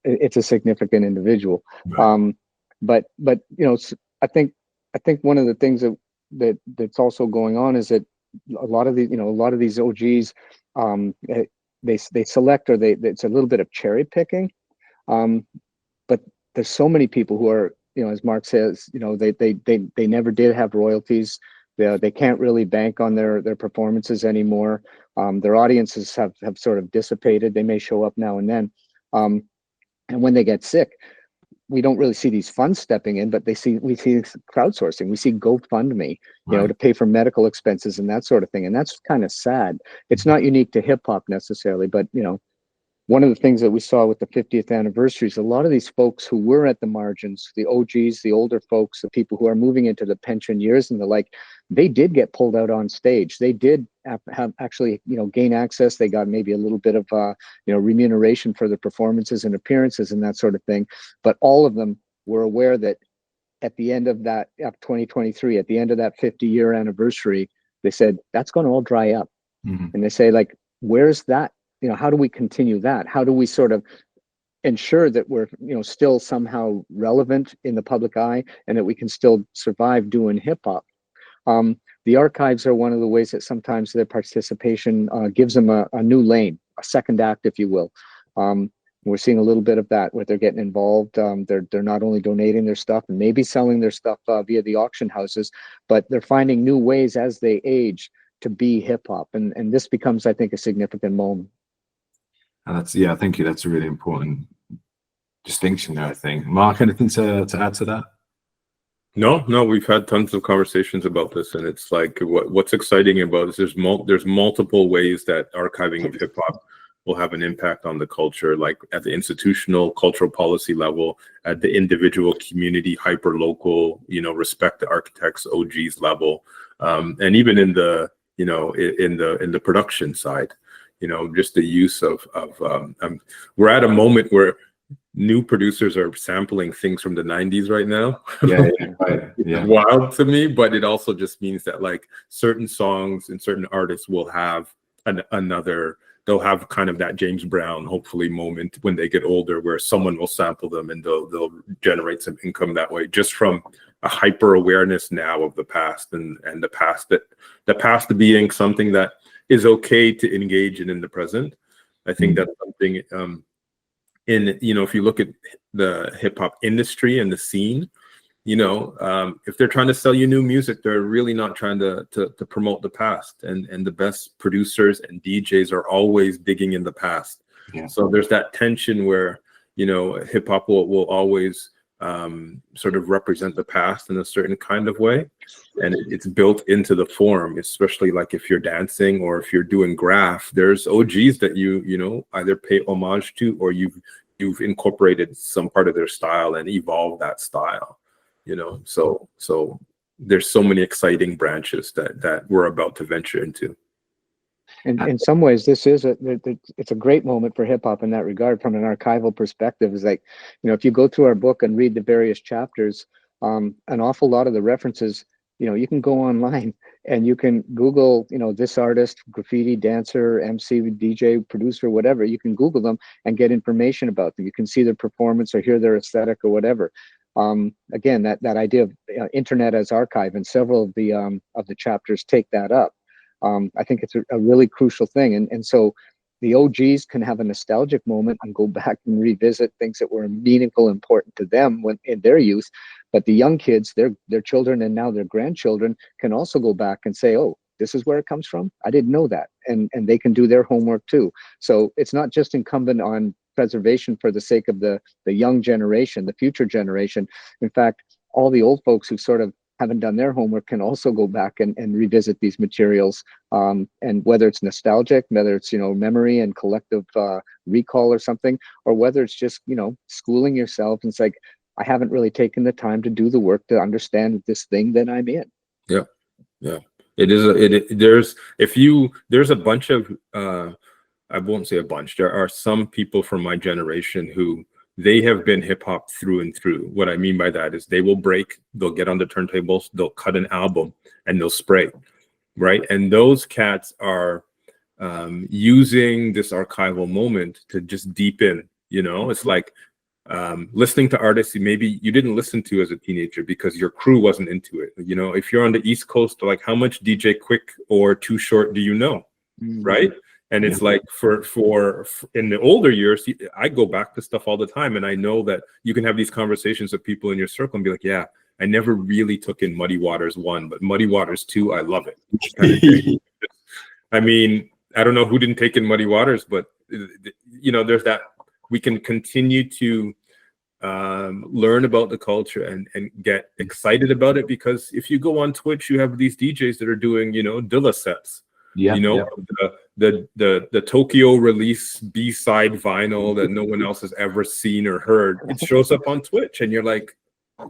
it's a significant individual. Right. But I think one of the things that's also going on is that a lot of these OGs, they select, or it's a little bit of cherry picking, but there's so many people who are, as Mark says, they never did have royalties. They can't really bank on their performances anymore. Their audiences have sort of dissipated. They may show up now and then. And when they get sick, we don't really see these funds stepping in, but we see crowdsourcing. We see GoFundMe, to pay for medical expenses and that sort of thing. And that's kind of sad. It's not unique to hip hop necessarily, but one of the things that we saw with the 50th anniversary is a lot of these folks who were at the margins, the OGs, the older folks, the people who are moving into the pension years and the like, they did get pulled out on stage. They did have actually, gain access. They got maybe a little bit of, remuneration for their performances and appearances and that sort of thing. But all of them were aware that at the end of that, 2023, at the end of that 50-year anniversary, they said, that's going to all dry up. Mm-hmm. And they say, like, where's that? How do we continue that? How do we sort of ensure that we're, still somehow relevant in the public eye and that we can still survive doing hip hop? The archives are one of the ways that sometimes their participation gives them a new lane, a second act, if you will. We're seeing a little bit of that where they're getting involved. They're not only donating their stuff and maybe selling their stuff via the auction houses, but they're finding new ways as they age to be hip hop. And this becomes, I think, a significant moment. And thank you. That's a really important distinction there, I think. Mark, anything to add to that? No, we've had tons of conversations about this, and it's like what's exciting about this is there's multiple ways that archiving of hip hop will have an impact on the culture, like at the institutional cultural policy level, at the individual community, hyper local, respect the architects, OGs level, and even in the in the production side. Just the use of we're at a moment where new producers are sampling things from the 90s right now. Right. It's wild to me, but it also just means that like certain songs and certain artists will have they'll have kind of that James Brown, hopefully, moment when they get older where someone will sample them and they'll generate some income that way, just from a hyper awareness now of the past and the past being something that is okay to engage in the present. I think that's something if you look at the hip hop industry and the scene, if they're trying to sell you new music, they're really not trying to promote the past. And the best producers and DJs are always digging in the past. Yeah. So there's that tension where, hip hop will always sort of represent the past in a certain kind of way. And it's built into the form, especially like if you're dancing or if you're doing graph, there's OGs that you either pay homage to or you've incorporated some part of their style and evolved that style, so there's so many exciting branches that we're about to venture into. And in some ways, this is it's a great moment for hip hop in that regard. From an archival perspective, is like, if you go through our book and read the various chapters, an awful lot of the references, you can go online and you can Google, this artist, graffiti, dancer, MC, DJ, producer, whatever. You can Google them and get information about them. You can see their performance or hear their aesthetic or whatever. Again, that idea of internet as archive, and several of the chapters take that up. I think it's a really crucial thing. And so the OGs can have a nostalgic moment and go back and revisit things that were meaningful, important to them when in their youth. But the young kids, their children and now their grandchildren can also go back and say, oh, this is where it comes from. I didn't know that. And they can do their homework too. So it's not just incumbent on preservation for the sake of the young generation, the future generation. In fact, all the old folks who sort of haven't done their homework can also go back and revisit these materials. And whether it's nostalgic, whether it's, memory and collective recall or something, or whether it's just, schooling yourself. And it's like, I haven't really taken the time to do the work to understand this thing that I'm in. Yeah. It is. There's a bunch of, I won't say a bunch. There are some people from my generation who they have been hip hop through and through. What I mean by that is they'll get on the turntables, they'll cut an album and they'll spray, right? And those cats are using this archival moment to just deepen, it's like listening to artists maybe you didn't listen to as a teenager because your crew wasn't into it. If you're on the East Coast, like how much DJ Quick or Too Short do you know, right? And it's like for in the older years, I go back to stuff all the time, and I know that you can have these conversations with people in your circle and be like, yeah, I never really took in Muddy Waters 1, but Muddy Waters 2, I love it. I mean, I don't know who didn't take in Muddy Waters, but you know, there's that, we can continue to learn about the culture and get excited about it, because if you go on Twitch, you have these DJs that are doing, you know, Dilla sets. Yeah, you know, the Tokyo release B-side vinyl that no one else has ever seen or heard. It shows up on Twitch, and you're like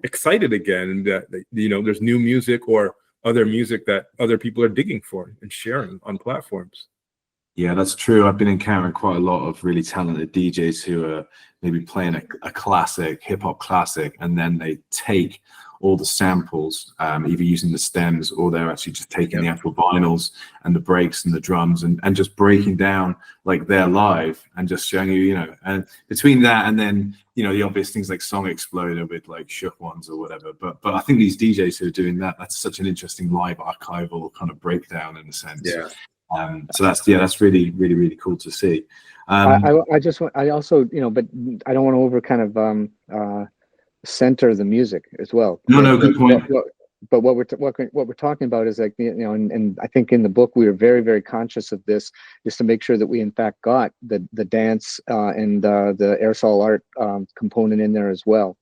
excited again that, you know, there's new music or other music that other people are digging for and sharing on platforms. Yeah, that's true. I've been encountering quite a lot of really talented DJs who are maybe playing a classic, hip hop classic, and then they take all the samples, either using the stems, or they're actually just taking the actual vinyls and the breaks and the drums and just breaking down like they're live and just showing you, you know, and between that and then, you know, the obvious things like Song Exploder with like Shook Ones or whatever. But I think these DJs who are doing that, that's such an interesting live archival kind of breakdown in a sense. Yeah. So that's really, really, really cool to see. I also, you know, but I don't want to over kind of center the music as well. No, good point. But what we're talking about is like, you know, and I think in the book we are very, very conscious of this, is to make sure that we in fact got the dance and the aerosol art component in there as well.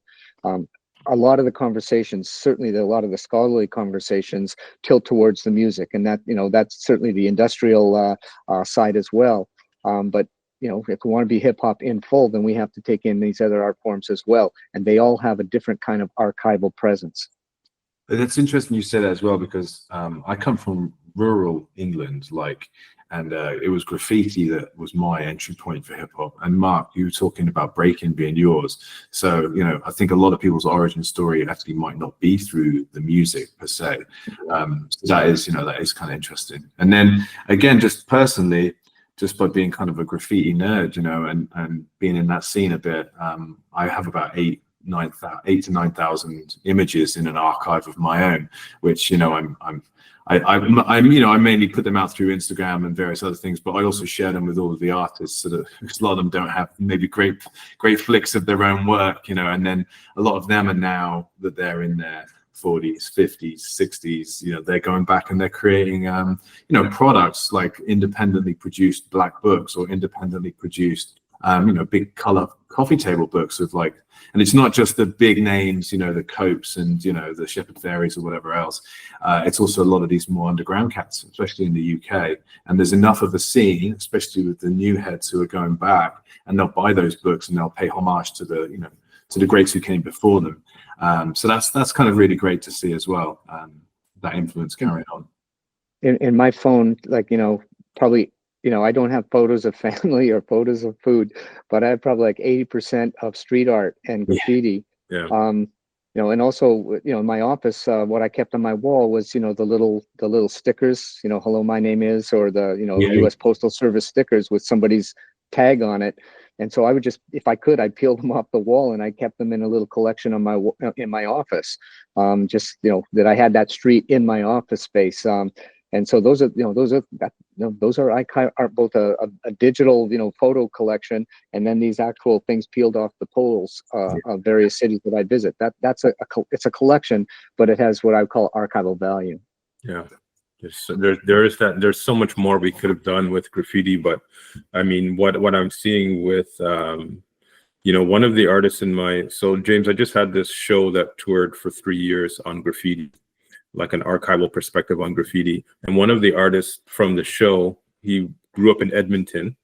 A lot of the conversations, certainly a lot of the scholarly conversations, tilt towards the music, and that, you know, that's certainly the industrial side as well. But you know, if we want to be hip hop in full, then we have to take in these other art forms as well, and they all have a different kind of archival presence. That's interesting you say that as well, because I come from rural England, and it was graffiti that was my entry point for hip hop. And Mark, you were talking about breaking being yours. So, you know, I think a lot of people's origin story actually might not be through the music per se. So that is, you know, that is kind of interesting. And then again, just personally, just by being kind of a graffiti nerd, you know, and being in that scene a bit, I have about 8 to 9,000 images in an archive of my own, which, you know, I'm you know, I mainly put them out through Instagram and various other things, but I also share them with all of the artists, so that, because a lot of them don't have maybe great flicks of their own work, you know, and then a lot of them are, now that they're in their 40s, 50s, 60s, you know, they're going back and they're creating, you know, products like independently produced black books or independently produced, you know, big color coffee table books of like, and it's not just the big names, you know, the Copes and, you know, the Shepherd Fairies or whatever else. It's also a lot of these more underground cats, especially in the UK. And there's enough of a scene, especially with the new heads who are going back, and they'll buy those books and they'll pay homage to the, you know, to the greats who came before them. So that's kind of really great to see as well, that influence carrying on. In my phone, like, you know, probably, you know, I don't have photos of family or photos of food, but I have probably like 80% of street art and graffiti. Yeah. You know, and also, you know, in my office, what I kept on my wall was, you know, the little stickers, you know, hello, my name is, or the, you know, US Postal Service stickers with somebody's tag on it. And so I would just, if I could, I'd peel them off the wall, and I kept them in a little collection on in my office. Just, you know, that I had that street in my office space. And so those are, you know, those are both a digital, you know, photo collection, and then these actual things peeled off the poles of various cities that I visit. It's a collection, but it has what I would call archival value. Yeah. There's so much more we could have done with graffiti, but I mean, what I'm seeing with, you know, one of the artists so James, I just had this show that toured for 3 years on graffiti, like an archival perspective on graffiti. And one of the artists from the show, he grew up in Edmonton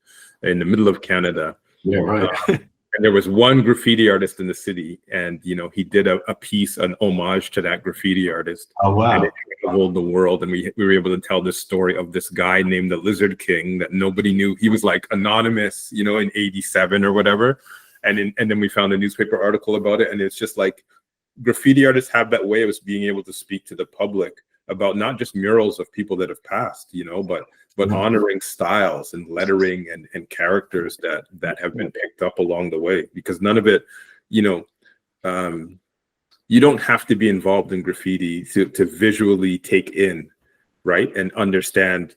in the middle of Canada. Yeah, right. And there was one graffiti artist in the city, and, you know, he did a piece, an homage to that graffiti artist. Oh, wow. And it traveled the world, and we were able to tell this story of this guy named the Lizard King that nobody knew. He was like anonymous, you know, in 87 or whatever. And then we found a newspaper article about it, and it's just like, graffiti artists have that way of being able to speak to the public about not just murals of people that have passed, you know, but honoring styles and lettering and characters that have been picked up along the way, because none of it, you know, you don't have to be involved in graffiti to visually take in, right, and understand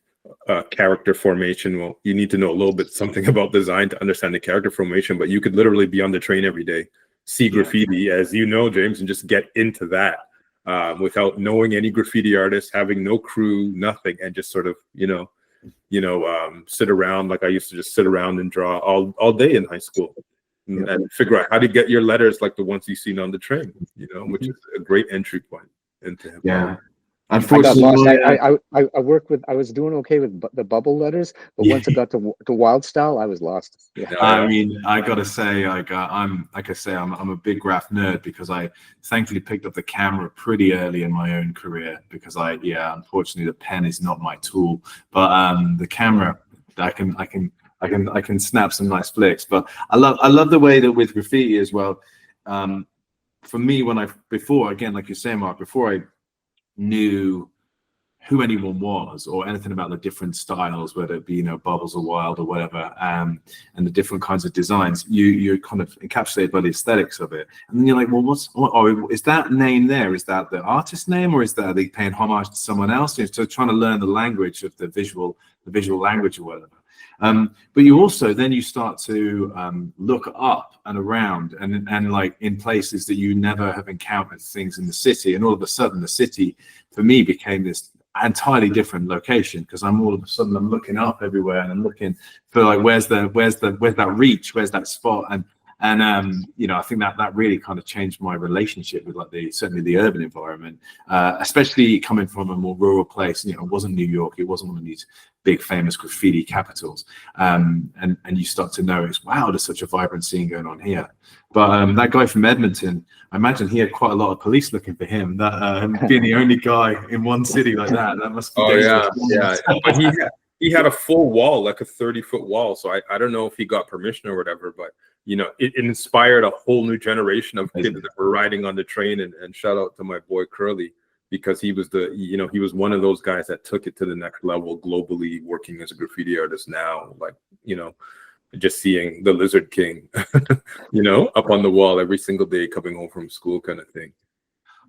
character formation. Well, you need to know a little bit something about design to understand the character formation, but you could literally be on the train every day, see graffiti, as you know, James, and just get into that, without knowing any graffiti artists, having no crew, nothing, and just sort of, sit around. Like I used to just sit around and draw all day in high school, and figure out how to get your letters like the ones you've seen on the train, which is a great entry point into hip-hop. Yeah. I got Unfortunately, lost. I worked with. I was doing okay with the bubble letters, but once it got to wild style, I was lost. Yeah. I mean, I gotta say, like, I'm a big graph nerd because I thankfully picked up the camera pretty early in my own career because unfortunately, the pen is not my tool, but the camera, I can snap some nice flicks. But I love the way that with graffiti as well. For me, before like you're saying, Mark, before I knew who anyone was or anything about the different styles, whether it be bubbles or wild or whatever, and the different kinds of designs, you're kind of encapsulated by the aesthetics of it, and then you're like, well, is that name there? Is that the artist name, or are they paying homage to someone else? So trying to learn the language of the visual language or whatever. But you start to look up and around and like in places that you never have encountered things in the city, and all of a sudden the city for me became this entirely different location because I'm looking up everywhere and I'm looking for like where's that reach, where's that spot, and I think that really kind of changed my relationship with like certainly the urban environment, especially coming from a more rural place. It wasn't New York, it wasn't one of these big famous graffiti capitals, and you start to notice, wow, there's such a vibrant scene going on here. But that guy from Edmonton, I imagine he had quite a lot of police looking for him. That being the only guy in one city like that must be dangerous. Yeah. But he had a full wall, like a 30-foot wall. So I don't know if he got permission or whatever, but it inspired a whole new generation of kids that were riding on the train. And shout out to my boy Curly, because he was he was one of those guys that took it to the next level globally, working as a graffiti artist now, like, just seeing the Lizard King, up on the wall every single day coming home from school kind of thing.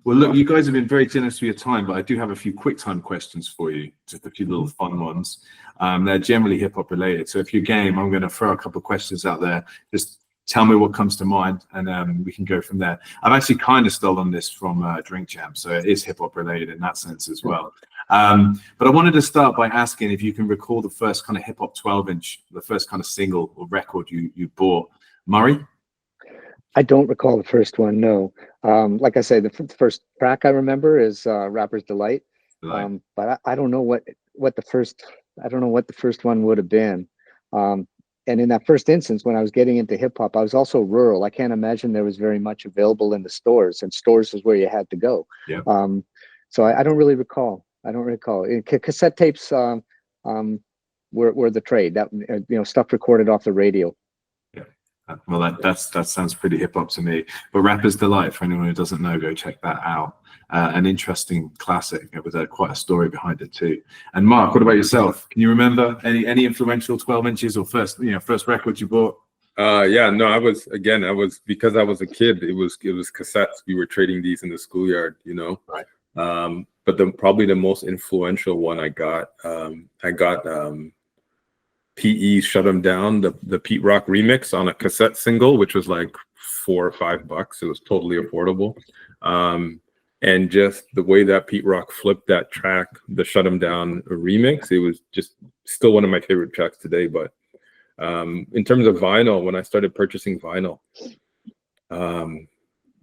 Well, look, you guys have been very generous with your time, but I do have a few quick time questions for you, just a few little fun ones. They're generally hip hop related. So if you're game, I'm going to throw a couple of questions out there. Just tell me what comes to mind, and we can go from there. I've actually kind of stolen this from Drink Jam, so it is hip hop related in that sense as well. But I wanted to start by asking if you can recall the first kind of hip hop 12-inch, the first kind of single or record you bought. Murray? I don't recall the first one, no. Like I say, the first track I remember is Rapper's Delight. But I don't know what the first one would have been. And in that first instance, when I was getting into hip hop, I was also rural. I can't imagine there was very much available in the stores, and stores is where you had to go. Yeah. So I don't really recall. Cassette tapes were the trade. That stuff recorded off the radio. Well, that sounds pretty hip hop to me. But Rapper's Delight, for anyone who doesn't know, go check that out. An interesting classic with quite a story behind it too. And Mark, what about yourself? Can you remember any influential 12 inches or first record you bought? No, I was because I was a kid. It was cassettes. We were trading these in the schoolyard, Right. But probably the most influential one I got PE Shut 'Em Down, the Pete Rock remix on a cassette single, which was like $4 or $5. It was totally affordable. And just the way that Pete Rock flipped that track, the Shut 'Em Down remix, it was just still one of my favorite tracks today. But in terms of vinyl, when I started purchasing vinyl,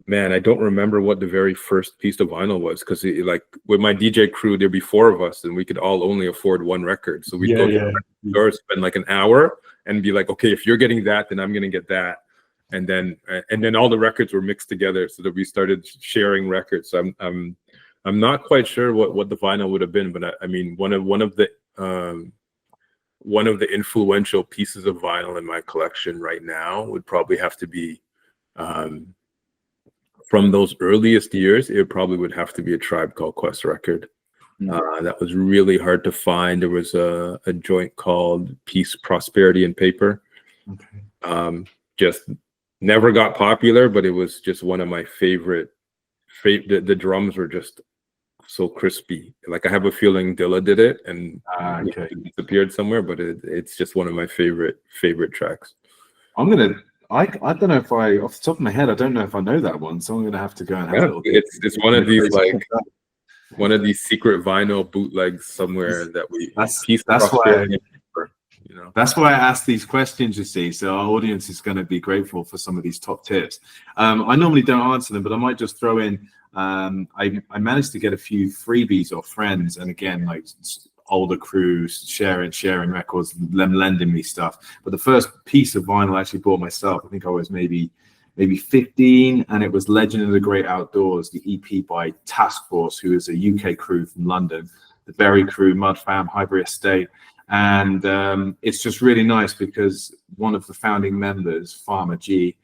man, I don't remember what the very first piece of vinyl was, because like with my DJ crew, there'd be 4 of us and we could all only afford one record. So we'd go to the store, spend like an hour and be like, okay, if you're getting that, then I'm going to get that. And then all the records were mixed together so that we started sharing records. So I'm not quite sure what the vinyl would have been, but I mean, one of the influential pieces of vinyl in my collection right now would probably have to be, from those earliest years, it probably would have to be a Tribe Called Quest record. That was really hard to find. There was a joint called Peace, Prosperity, and Paper. Okay. Just never got popular, but it was just one of my favorite. The drums were just so crispy. Like, I have a feeling Dilla did it and it disappeared somewhere, but it's just one of my favorite tracks. I'm I don't know if I, off the top of my head, I don't know if I know that one, so I'm gonna have to go and have a Yeah, little. it's one of these like one of these secret vinyl bootlegs somewhere that we pieced that's across why Australia, you know. that's why I asked these questions. You see, so our audience is going to be grateful for some of these top tips. I normally don't answer them, but I might just throw in. I managed to get a few freebies or friends, and again, like older crews sharing records, them lending me stuff. But the first piece of vinyl I actually bought myself, I think I was maybe 15, and it was Legend of the Great Outdoors, the EP by Task Force, who is a UK crew from London, the Berry crew, Mud Fam, Highbury Estate. And it's just really nice because one of the founding members, Farmer G,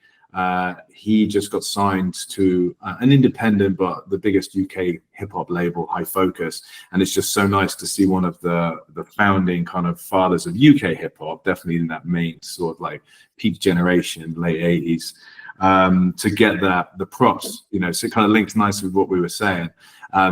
he just got signed to an independent but the biggest UK hip-hop label, High Focus. And it's just so nice to see one of the founding kind of fathers of UK hip-hop, definitely in that main sort of like peak generation, late 80s, to get the props, you know, so it kind of links nicely with what we were saying.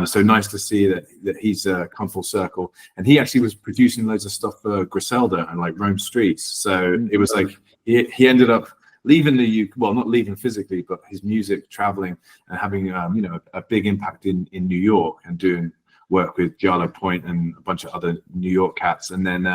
So nice to see that he's come full circle, and he actually was producing loads of stuff for Griselda and like Rome Streets. So it was like he ended up leaving the UK, well, not leaving physically, but his music traveling and having you know, a big impact in New York and doing work with Jarlo Point and a bunch of other New York cats. And then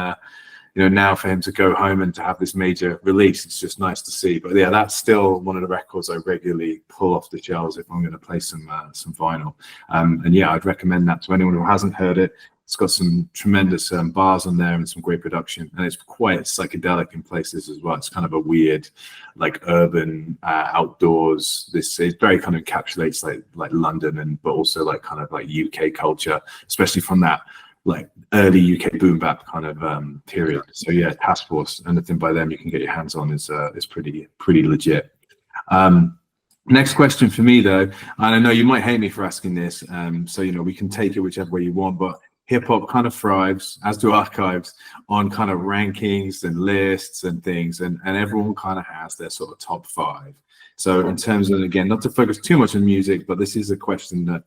you know, now for him to go home and to have this major release, it's just nice to see. But yeah, that's still one of the records I regularly pull off the shelves if I'm going to play some vinyl. And yeah, I'd recommend that to anyone who hasn't heard it. It's got some tremendous bars on there and some great production, and it's quite psychedelic in places as well. It's kind of a weird, like urban outdoors. It very kind of encapsulates like London, and but also like kind of like UK culture, especially from that like early UK boom bap kind of period. So yeah, Task Force, anything by them you can get your hands on is pretty legit. Next question for me though, and I know you might hate me for asking this, so you know, we can take it whichever way you want, but hip hop kind of thrives, as do archives, on kind of rankings and lists and things, and everyone kind of has their sort of top 5. So in terms of, again, not to focus too much on music, but this is a question that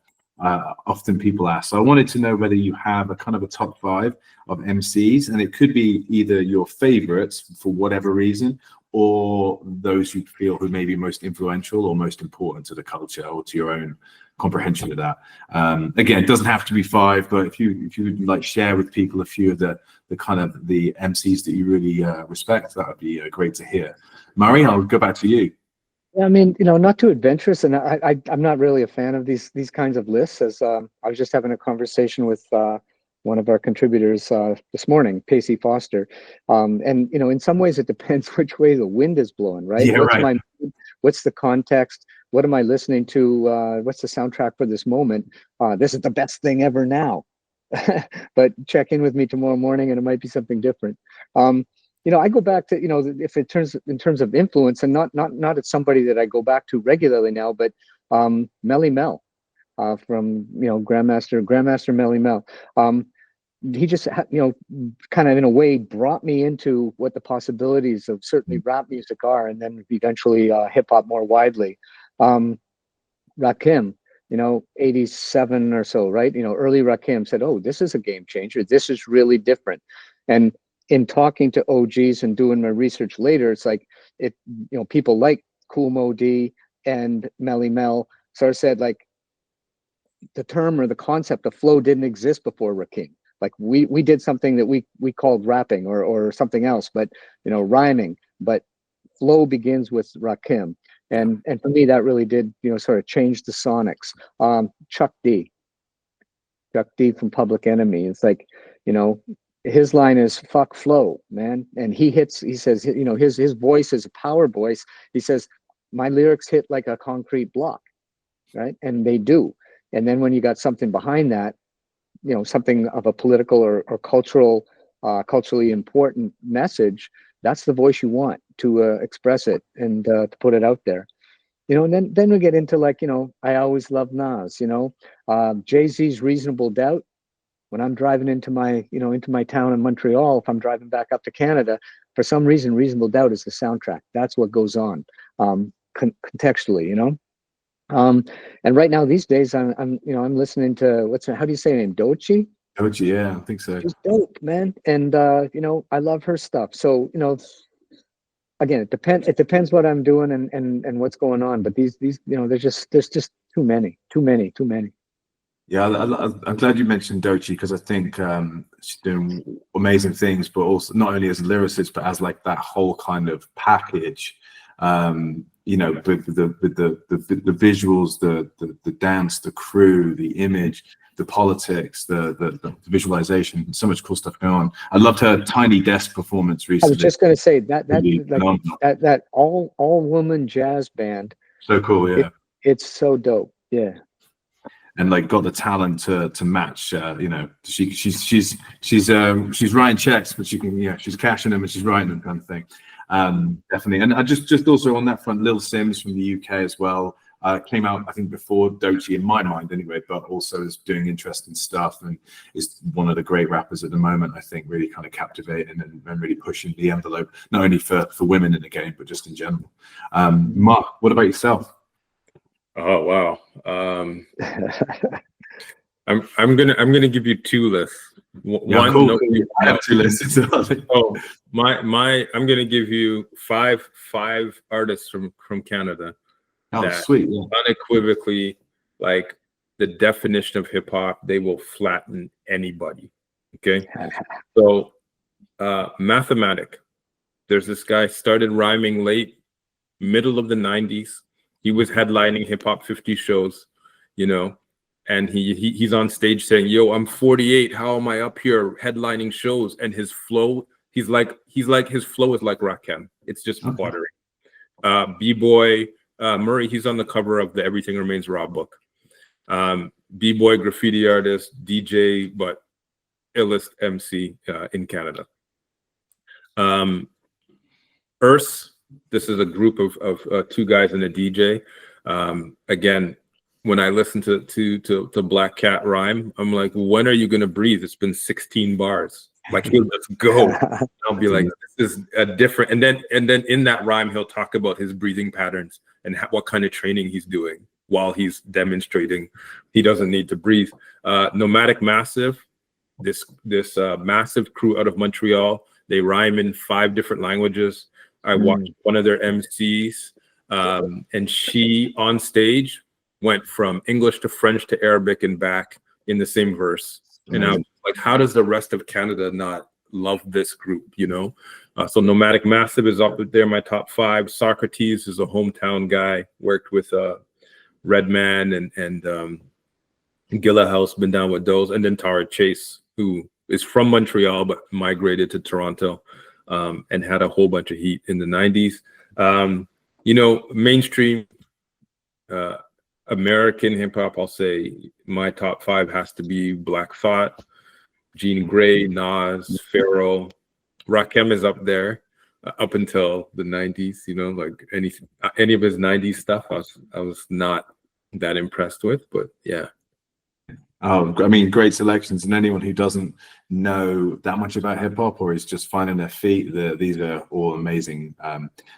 often people ask. So I wanted to know whether you have a kind of a top 5 of MCs, and it could be either your favorites for whatever reason, or those you feel who may be most influential or most important to the culture or to your own comprehension of that. Again, it doesn't have to be 5, but if you would like share with people a few of the kind of the MCs that you really respect, that would be great to hear. Murray, I'll go back to you. Yeah, I mean, you know, not too adventurous, and I'm not really a fan of these kinds of lists. As I was just having a conversation with one of our contributors this morning, Pacey Foster, and you know, in some ways it depends which way the wind is blowing, right? Yeah, right. What's the context? What am I listening to? What's the soundtrack for this moment? This is the best thing ever now. But check in with me tomorrow morning, and it might be something different. You know, I go back to, you know, if it turns in terms of influence, and not at somebody that I go back to regularly now, but Melly Mel, from, you know, Grandmaster Melly Mel. He just, you know, kind of in a way brought me into what the possibilities of certainly rap music are, and then eventually hip hop more widely. Rakim, you know, 87 or so, right? You know, early Rakim said, "Oh, this is a game changer. This is really different." And in talking to OGs and doing my research later, it's like you know, people like Kool Moe Dee and Melly Mel sort of said, like, the term or the concept of flow didn't exist before Rakim. Like we did something that we called rapping or something else, but you know, rhyming. But flow begins with Rakim, and for me that really did, you know, sort of change the sonics. Chuck D from Public Enemy. It's like, you know, his line is "fuck flow, man," and he says, you know, his voice is a power voice. He says, "My lyrics hit like a concrete block," right? And they do. And then when you got something behind that, you know, something of a political or culturally important message, that's the voice you want to express it and to put it out there. You know, and then we get into, like, you know, I always love Nas, you know, Jay-Z's Reasonable Doubt. When I'm driving into my town in Montreal, if I'm driving back up to Canada, for some reason, Reasonable Doubt is the soundtrack. That's what goes on contextually, you know. And right now, these days, I'm listening to how do you say her name? Doechii? Doechii, yeah, I think so. She's dope, man. And you know, I love her stuff. So, you know, again, it depends what I'm doing and what's going on. But these there's just too many. Yeah, I'm glad you mentioned Doechii, because I think she's doing amazing things, but also not only as a lyricist, but as like that whole kind of package. With the visuals, the dance, the crew, the image, the politics, the visualization, so much cool stuff going on. I loved her Tiny Desk performance recently. I was just going to say Really that all woman jazz band. So cool, yeah. It's so dope, yeah. And like got the talent to match. She's writing checks, but she can, she's cashing them and she's writing them, kind of thing. Definitely. And I just also on that front, Lil Sims from the UK as well. Came out, I think, before Doechii in my mind anyway, but also is doing interesting stuff and is one of the great rappers at the moment, I think, really kind of captivating and really pushing the envelope, not only for women in the game, but just in general. Mark, what about yourself? Oh, wow. I'm gonna give you two lists. One, cool. I have two lists. I'm gonna give you five artists from Canada. Oh, sweet. Yeah. Unequivocally, like the definition of hip hop, they will flatten anybody. Okay. So Mathematic. There's this guy started rhyming middle of the 90s. He was headlining Hip Hop 50 shows, and he's on stage saying, "Yo, I'm 48. How am I up here headlining shows?" And his flow, his flow is like Rakim. It's just watery. B-Boy Murray, he's on the cover of the Everything Remains Raw book. B-Boy, graffiti artist, DJ, but illest MC in Canada. Earth, this is a group of two guys and a DJ. Again, when I listen to Black Cat rhyme, I'm like, when are you gonna breathe? It's been 16 bars. Like, let's go. I'll be like, this is a different. And then in that rhyme, he'll talk about his breathing patterns and what kind of training he's doing while he's demonstrating he doesn't need to breathe. Nomadic Massive, this massive crew out of Montreal. They rhyme in 5 different languages. I watched one of their MCs, and she on stage went from English to French to Arabic and back in the same verse. And I was like, how does the rest of Canada not love this group, So Nomadic Massive is up there, my top 5. Socrates is a hometown guy, worked with Redman and Gilla House, been down with those. And then Tara Chase, who is from Montreal, but migrated to Toronto and had a whole bunch of heat in the 90s. Mainstream American hip hop, I'll say my top 5 has to be Black Thought, Jean Grey, Nas, Pharoah. Rakim is up there up until the 90s, like any of his 90s stuff I was not that impressed with, but yeah. Oh, I mean, great selections, and anyone who doesn't know that much about hip hop or is just finding their feet, these are all amazing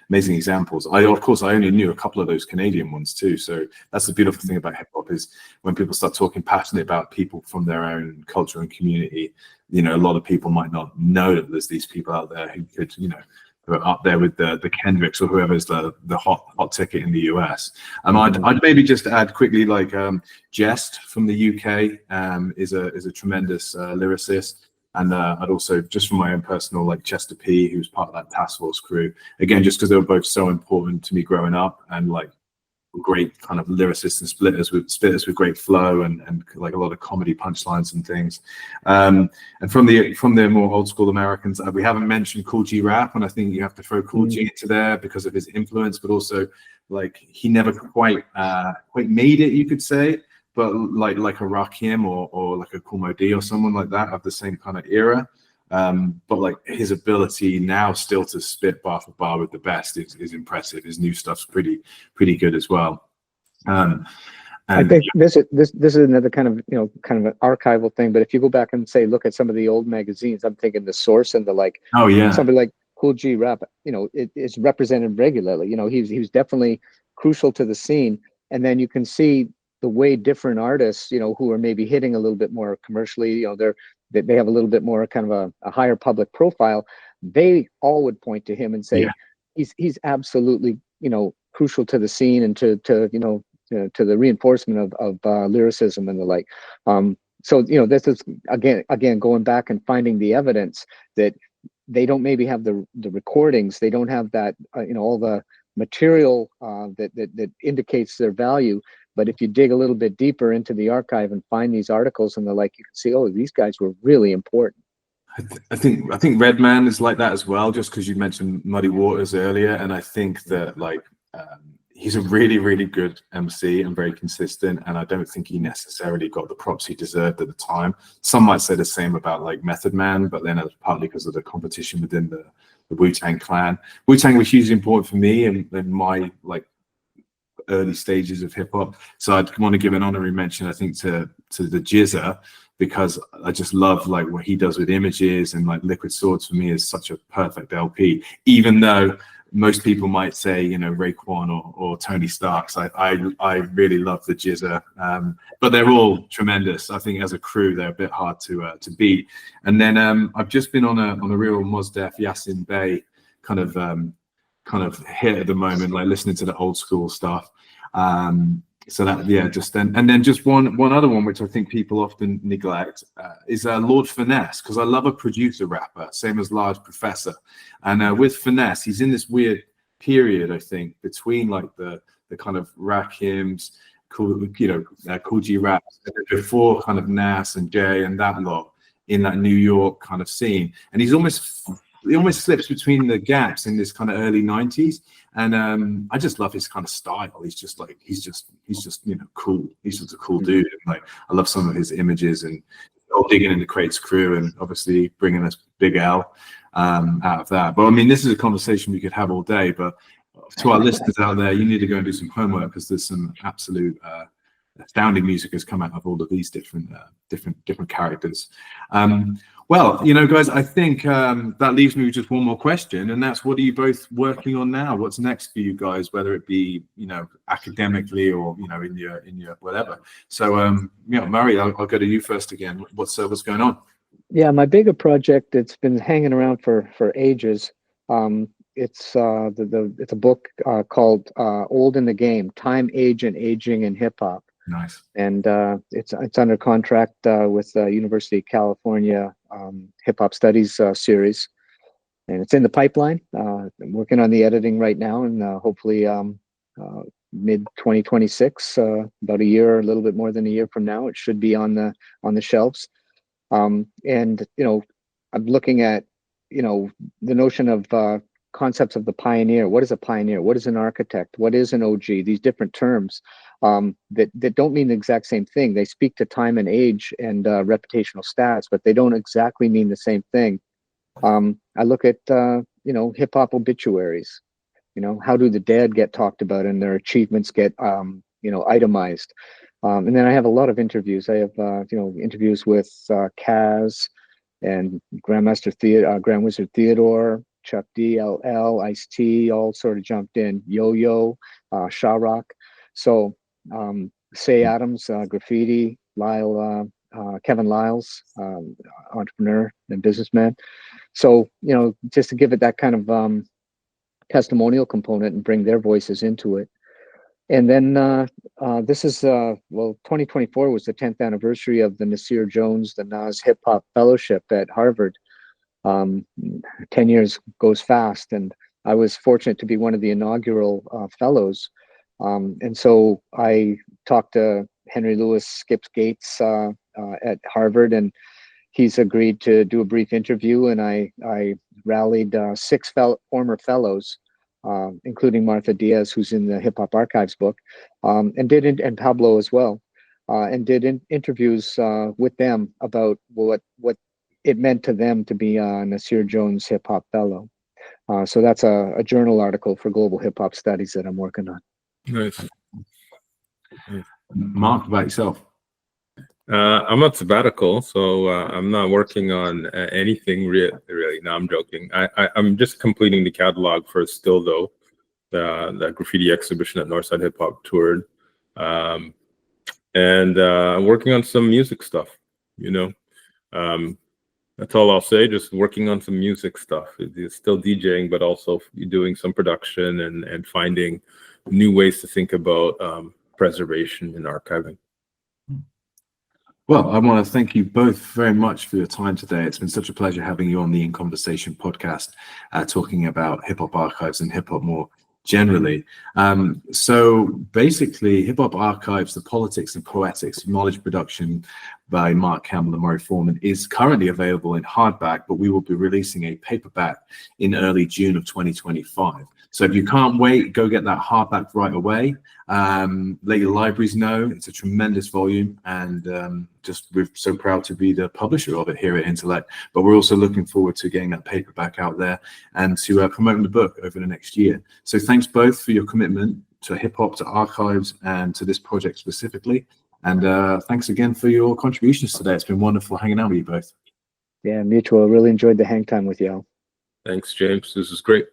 examples. I only knew a couple of those Canadian ones too. So that's the beautiful thing about hip hop, is when people start talking passionately about people from their own culture and community, a lot of people might not know that there's these people out there who could, who are up there with the Kendricks or whoever's the hot ticket in the US. I'd maybe just add quickly, like Jest from the UK is a tremendous lyricist, and I'd also, just from my own personal, like Chester P, who's part of that task force crew, again, just because they were both so important to me growing up, and like great kind of lyricists and splitters with great flow and like a lot of comedy punchlines and things. And from the more old school Americans, we haven't mentioned Kool G Rap, and I think you have to throw Kool G into there because of his influence, but also like he never quite made it, you could say, but like a Rakim or like a Kool Moe Dee or someone like that of the same kind of era. But like his ability now still to spit bar for bar with the best is impressive. His new stuff's pretty good as well. I think this is another kind of an archival thing. But if you go back and look at some of the old magazines, I'm thinking The Source and somebody like Kool G Rap, it is represented regularly. He was definitely crucial to the scene. And then you can see the way different artists, who are maybe hitting a little bit more commercially, they have a little bit more kind of a higher public profile. They all would point to him and say, he's absolutely, crucial to the scene and to to the reinforcement of lyricism and the like. So this is again going back and finding the evidence that they don't maybe have the recordings, they don't have that all the material that indicates their value. But if you dig a little bit deeper into the archive and find these articles and the like, you can see, oh, these guys were really important. I think Redman is like that as well, just because you mentioned Muddy Waters earlier, and I think that he's a really, really good MC and very consistent, and I don't think he necessarily got the props he deserved at the time. Some might say the same about like Method Man, but then it's partly because of the competition within the Wu-Tang Clan. Wu-Tang was hugely important for me in my early stages of hip hop. So I'd want to give an honorary mention, I think, to the Jizza, because I just love what he does with images, and Liquid Swords for me is such a perfect LP, even though most people might say, Raekwon or Tony Starks. I really love the Jizza, but they're all tremendous. I think as a crew, they're a bit hard to beat. And then I've just been on a real Mos Def Yasin Bey kind of hit at the moment, listening to the old school stuff. So that, yeah, just then, and then just one other one, which I think people often neglect, is Lord Finesse, because I love a producer rapper, same as Large Professor. And with Finesse, he's in this weird period, I think, between the kind of Rakims, Cool G Rap, before kind of Nas and Jay and that lot in that New York kind of scene. And he almost slips between the gaps in this kind of early 90s. And I just love his kind of style. He's just cool. He's just a cool dude. And I love some of his images and digging into Crate's crew, and obviously bringing us Big L out of that. But I mean, this is a conversation we could have all day, but to our listeners out there, you need to go and do some homework, because there's some absolute astounding music has come out of all of these different characters. Well, guys, I think that leaves me with just one more question, and that's, what are you both working on now? What's next for you guys, whether it be academically or in your whatever? So Murray, I'll go to you first again. What's going on? Yeah, my bigger project, it's been hanging around for ages. It's it's a book called Old in the Game: Time, Age, and Aging in Hip Hop. Nice. And it's under contract with University of California Hip Hop Studies series, and it's in the pipeline. I'm working on the editing right now, and hopefully mid 2026, about a year, a little bit more than a year from now, it should be on the shelves. And I'm looking at the notion of concepts of the pioneer. What is a pioneer? What is an architect? What is an OG? These different terms that don't mean the exact same thing. They speak to time and age and reputational stats, but they don't exactly mean the same thing. I look at hip hop obituaries. How do the dead get talked about and their achievements get itemized? And then I have a lot of interviews. I have interviews with Kaz and Grand Wizard Theodore, Chuck D, LL, Ice-T, all sort of jumped in. Yo-Yo, Shah Rock. So Say Adams, Graffiti, Kevin Lyles, entrepreneur and businessman. So just to give it that kind of testimonial component and bring their voices into it. And then this is 2024 was the 10th anniversary of the Nasir Jones, the Nas Hip-Hop Fellowship at Harvard. 10 years goes fast, and I was fortunate to be one of the inaugural fellows. And so I talked to Henry Louis Skips Gates at Harvard, and he's agreed to do a brief interview. And I rallied 6 former fellows, including Martha Diaz, who's in the Hip Hop Archives book, and Pablo as well, and did interviews with them about what it meant to them to be a Nasir Jones Hip-Hop Fellow. So that's a journal article for Global Hip Hop Studies that I'm working on. Nice. Mark, about yourself? I'm on sabbatical, so I'm not working on anything really. No, I'm joking. I'm just completing the catalog for Still Though, the graffiti exhibition at Northside Hip Hop toured, and I'm working on some music stuff. That's all I'll say. Just working on some music stuff. It's still DJing, but also doing some production and finding new ways to think about preservation and archiving. Well, I want to thank you both very much for your time today. It's been such a pleasure having you on the In Conversation podcast, talking about hip hop archives and hip hop more generally. So basically, Hip Hop Archives, The Politics and Poetics, Knowledge Production by Mark Campbell and Murray Forman is currently available in hardback, but we will be releasing a paperback in early June of 2025. So if you can't wait, go get that hardback right away. Let your libraries know. It's a tremendous volume, and we're so proud to be the publisher of it here at Intellect. But we're also looking forward to getting that paperback out there and to promoting the book over the next year. So thanks both for your commitment to hip hop, to archives, and to this project specifically. And thanks again for your contributions today. It's been wonderful hanging out with you both. Yeah, mutual. Really enjoyed the hang time with y'all. Thanks, James. This is great.